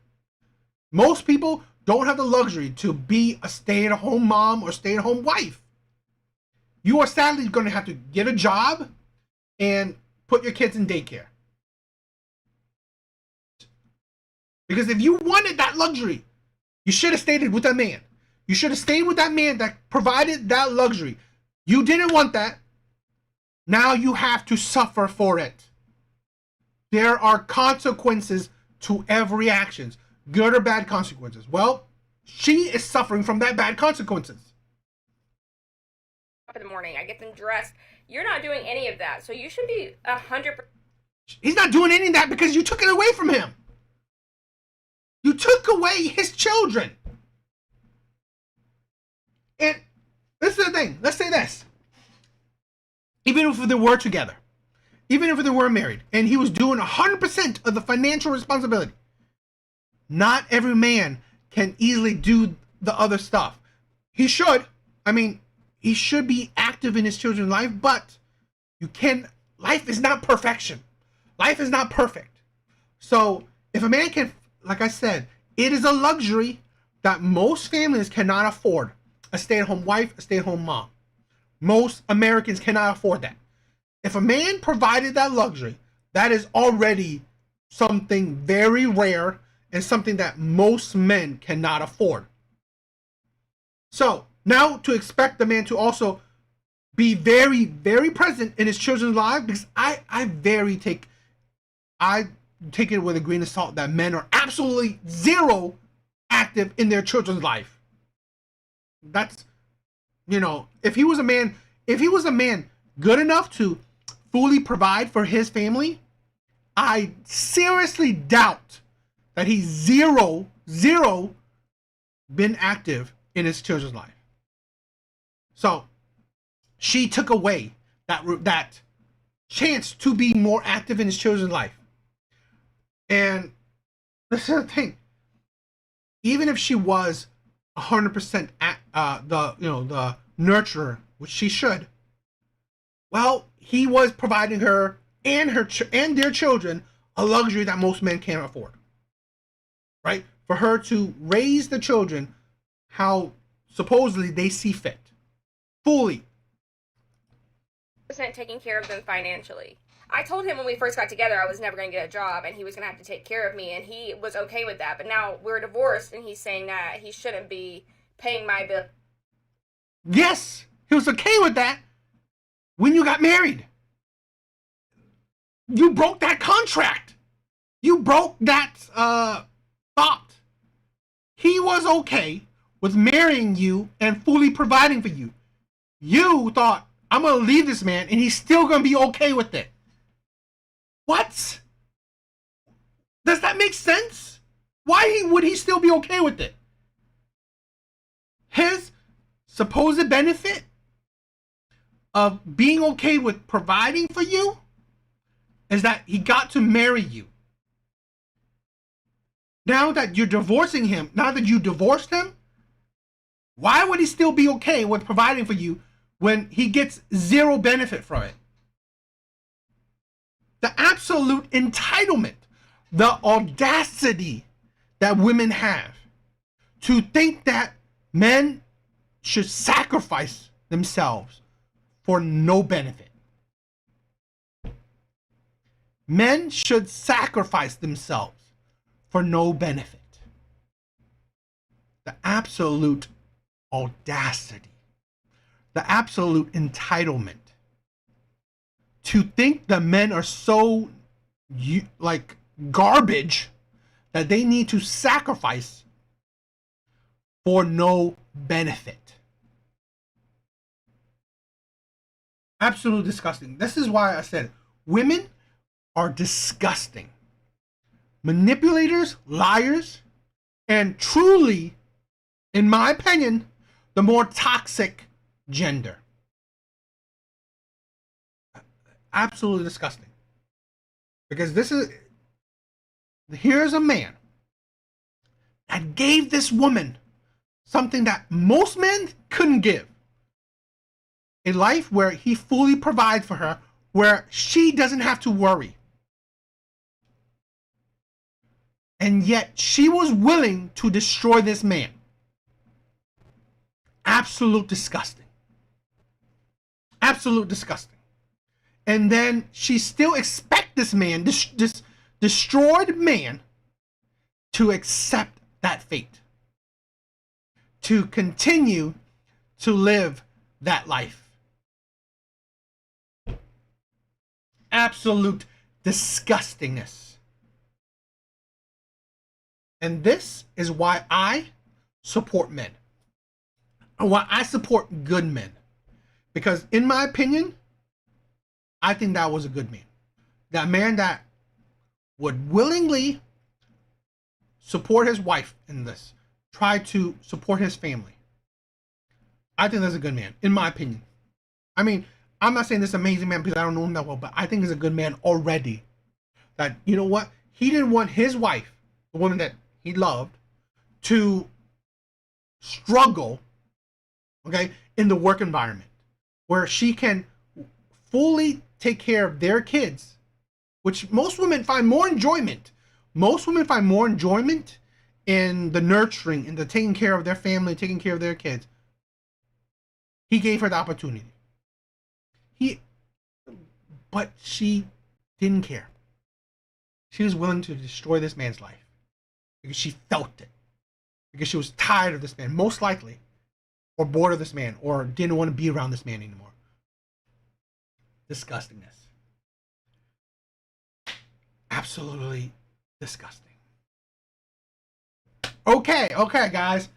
Most people don't have the luxury to be a stay-at-home mom or stay-at-home wife. You are sadly going to have to get a job and put your kids in daycare. Because if you wanted that luxury, you should have stayed with that man. You should have stayed with that man that provided that luxury. You didn't want that. Now you have to suffer for it. There are consequences to every action, good or bad consequences. Well, she is suffering from that bad consequences. In the morning, I get them dressed. You're not doing any of that, so you should be 100%. He's not doing any of that because you took it away from him. You took away his children. And this is the thing. Let's say this. Even if they were together, even if they were married, and he was doing 100% of the financial responsibility, not every man can easily do the other stuff. He should. I mean, he should be active in his children's life, but life is not perfection. Life is not perfect. So if a man can, like I said, it is a luxury that most families cannot afford. A stay-at-home wife, a stay-at-home mom. Most Americans cannot afford that. If a man provided that luxury, that is already something very rare and something that most men cannot afford. So now to expect the man to also be very, very present in his children's lives, because I take it with a grain of salt that men are absolutely zero active in their children's life. That's, if he was a man good enough to fully provide for his family, I seriously doubt that he's zero been active in his children's life. So she took away that chance to be more active in his children's life. And this is the thing. Even if she was 100% the nurturer, which she should, well, he was providing her and their children a luxury that most men can't afford. Right? For her to raise the children how supposedly they see fit. Fully. Taking care of them financially. I told him when we first got together I was never going to get a job and he was going to have to take care of me, and he was okay with that. But now we're divorced and he's saying that he shouldn't be paying my bill. Yes, he was okay with that when you got married. You broke that contract. You broke that thought. He was okay with marrying you and fully providing for you. You thought, I'm going to leave this man and he's still going to be okay with it. What? Does that make sense? Why would he still be okay with it? His supposed benefit of being okay with providing for you is that he got to marry you. Now that you're divorcing him, now that you divorced him, why would he still be okay with providing for you when he gets zero benefit from it? The absolute entitlement, the audacity that women have to think that men should sacrifice themselves for no benefit. Men should sacrifice themselves for no benefit. The absolute audacity, the absolute entitlement to think that men are so like garbage that they need to sacrifice for no benefit. Absolutely disgusting. This is why I said women are disgusting. Manipulators, liars, and truly, in my opinion, the more toxic gender. Absolutely disgusting. Because here's a man that gave this woman something that most men couldn't give. A life where he fully provides for her, where she doesn't have to worry. And yet she was willing to destroy this man. Absolute disgusting. Absolute disgusting. And then she still expects this man, this destroyed man, to accept that fate. To continue to live that life. Absolute disgustingness. And this is why I support men. And why I support good men. Because in my opinion, I think that was a good man. That man that would willingly support his wife in this. Try to support his family. I think that's a good man, in my opinion. I mean, I'm not saying this amazing man because I don't know him that well, but I think he's a good man already. That, you know what? He didn't want his wife, the woman that he loved, to struggle, okay, in the work environment. Where she can fully take care of their kids, which most women find more enjoyment. Most women find more enjoyment in the nurturing, in the taking care of their family, taking care of their kids. He gave her the opportunity. But she didn't care. She was willing to destroy this man's life because she felt it. Because she was tired of this man, most likely, or bored of this man, or didn't want to be around this man anymore. Disgustingness. Absolutely disgusting. Okay, guys.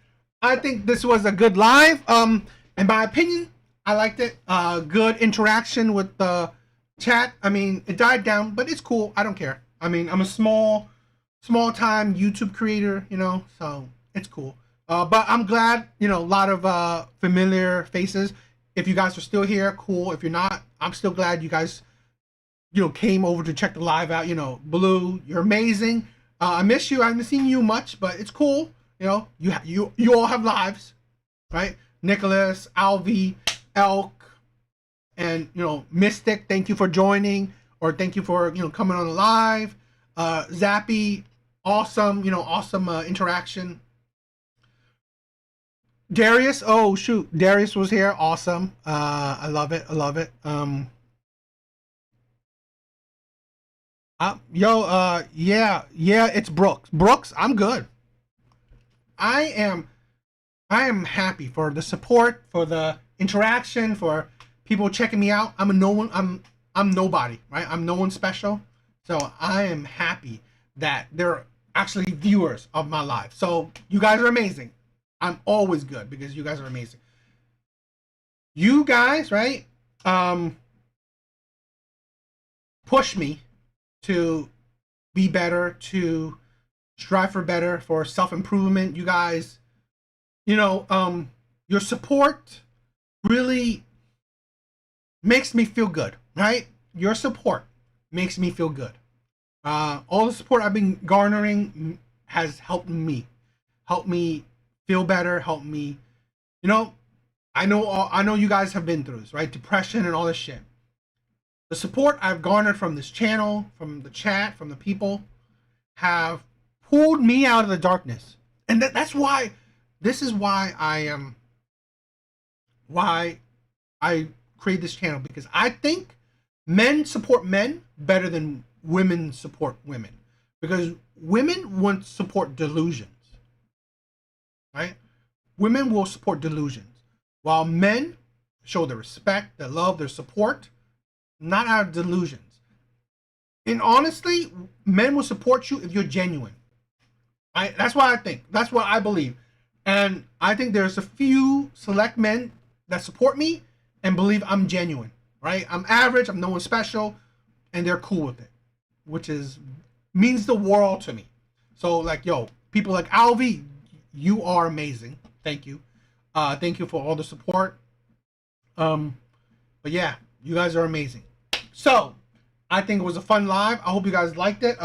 I think this was a good live. In my opinion, I liked it. Good interaction with the chat. I mean, it died down, but it's cool. I don't care. I mean, I'm a small time YouTube creator, you know, so it's cool. But I'm glad, you know, a lot of familiar faces. If you guys are still here, cool. If you're not, I'm still glad you guys, you know, came over to check the live out. You know, Blue, you're amazing. I miss you. I haven't seen you much, but it's cool. You know, you all have lives, right? Nicholas, Alvi, Elk, and, you know, Mystic, thank you for joining, or thank you for, you know, coming on the live. Zappy, awesome, you know, awesome interaction. Darius, oh shoot, Darius was here, awesome. I love it. Yeah, it's Brooks. Brooks, I'm good. I am happy for the support, for the interaction, for people checking me out. I'm nobody, right? I'm no one special. So I am happy that there are actually viewers of my live. So you guys are amazing. I'm always good because you guys are amazing. You guys, right? Push me to be better, to strive for better, for self-improvement. You guys, you know, your support really makes me feel good, right? Your support makes me feel good. All the support I've been garnering has helped me feel better, helped me, you know, I know you guys have been through this, right? Depression and all this shit. The support I've garnered from this channel, from the chat, from the people, have pulled me out of the darkness. And that's why, this is why I create this channel, because I think men support men better than women support women. Because women want to support delusions, right? Women will support delusions, while men show their respect, their love, their support, not out of delusions. And honestly, men will support you if you're genuine. That's what I think. That's what I believe. And I think there's a few select men that support me and believe I'm genuine, right? I'm average, I'm no one special, and they're cool with it, which means the world to me. So like, yo, people like Alvi, you are amazing. Thank you. Thank you for all the support. But yeah, you guys are amazing. So, I think it was a fun live. I hope you guys liked it.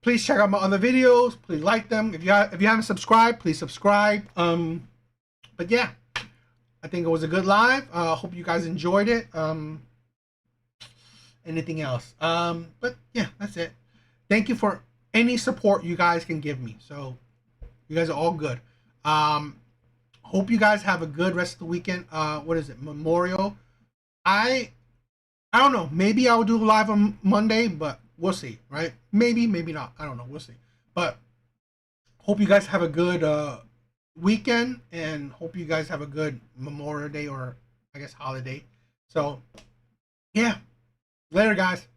Please check out my other videos. Please like them. If you haven't subscribed, please subscribe. But yeah, I think it was a good live. Hope you guys enjoyed it. Anything else? But yeah, that's it. Thank you for any support you guys can give me. So you guys are all good. Hope you guys have a good rest of the weekend. What is it? Memorial. I don't know. Maybe I'll do live on Monday, but we'll see, right? Maybe not. I don't know. We'll see. But hope you guys have a good weekend, and hope you guys have a good Memorial Day, or I guess holiday. So yeah, later guys.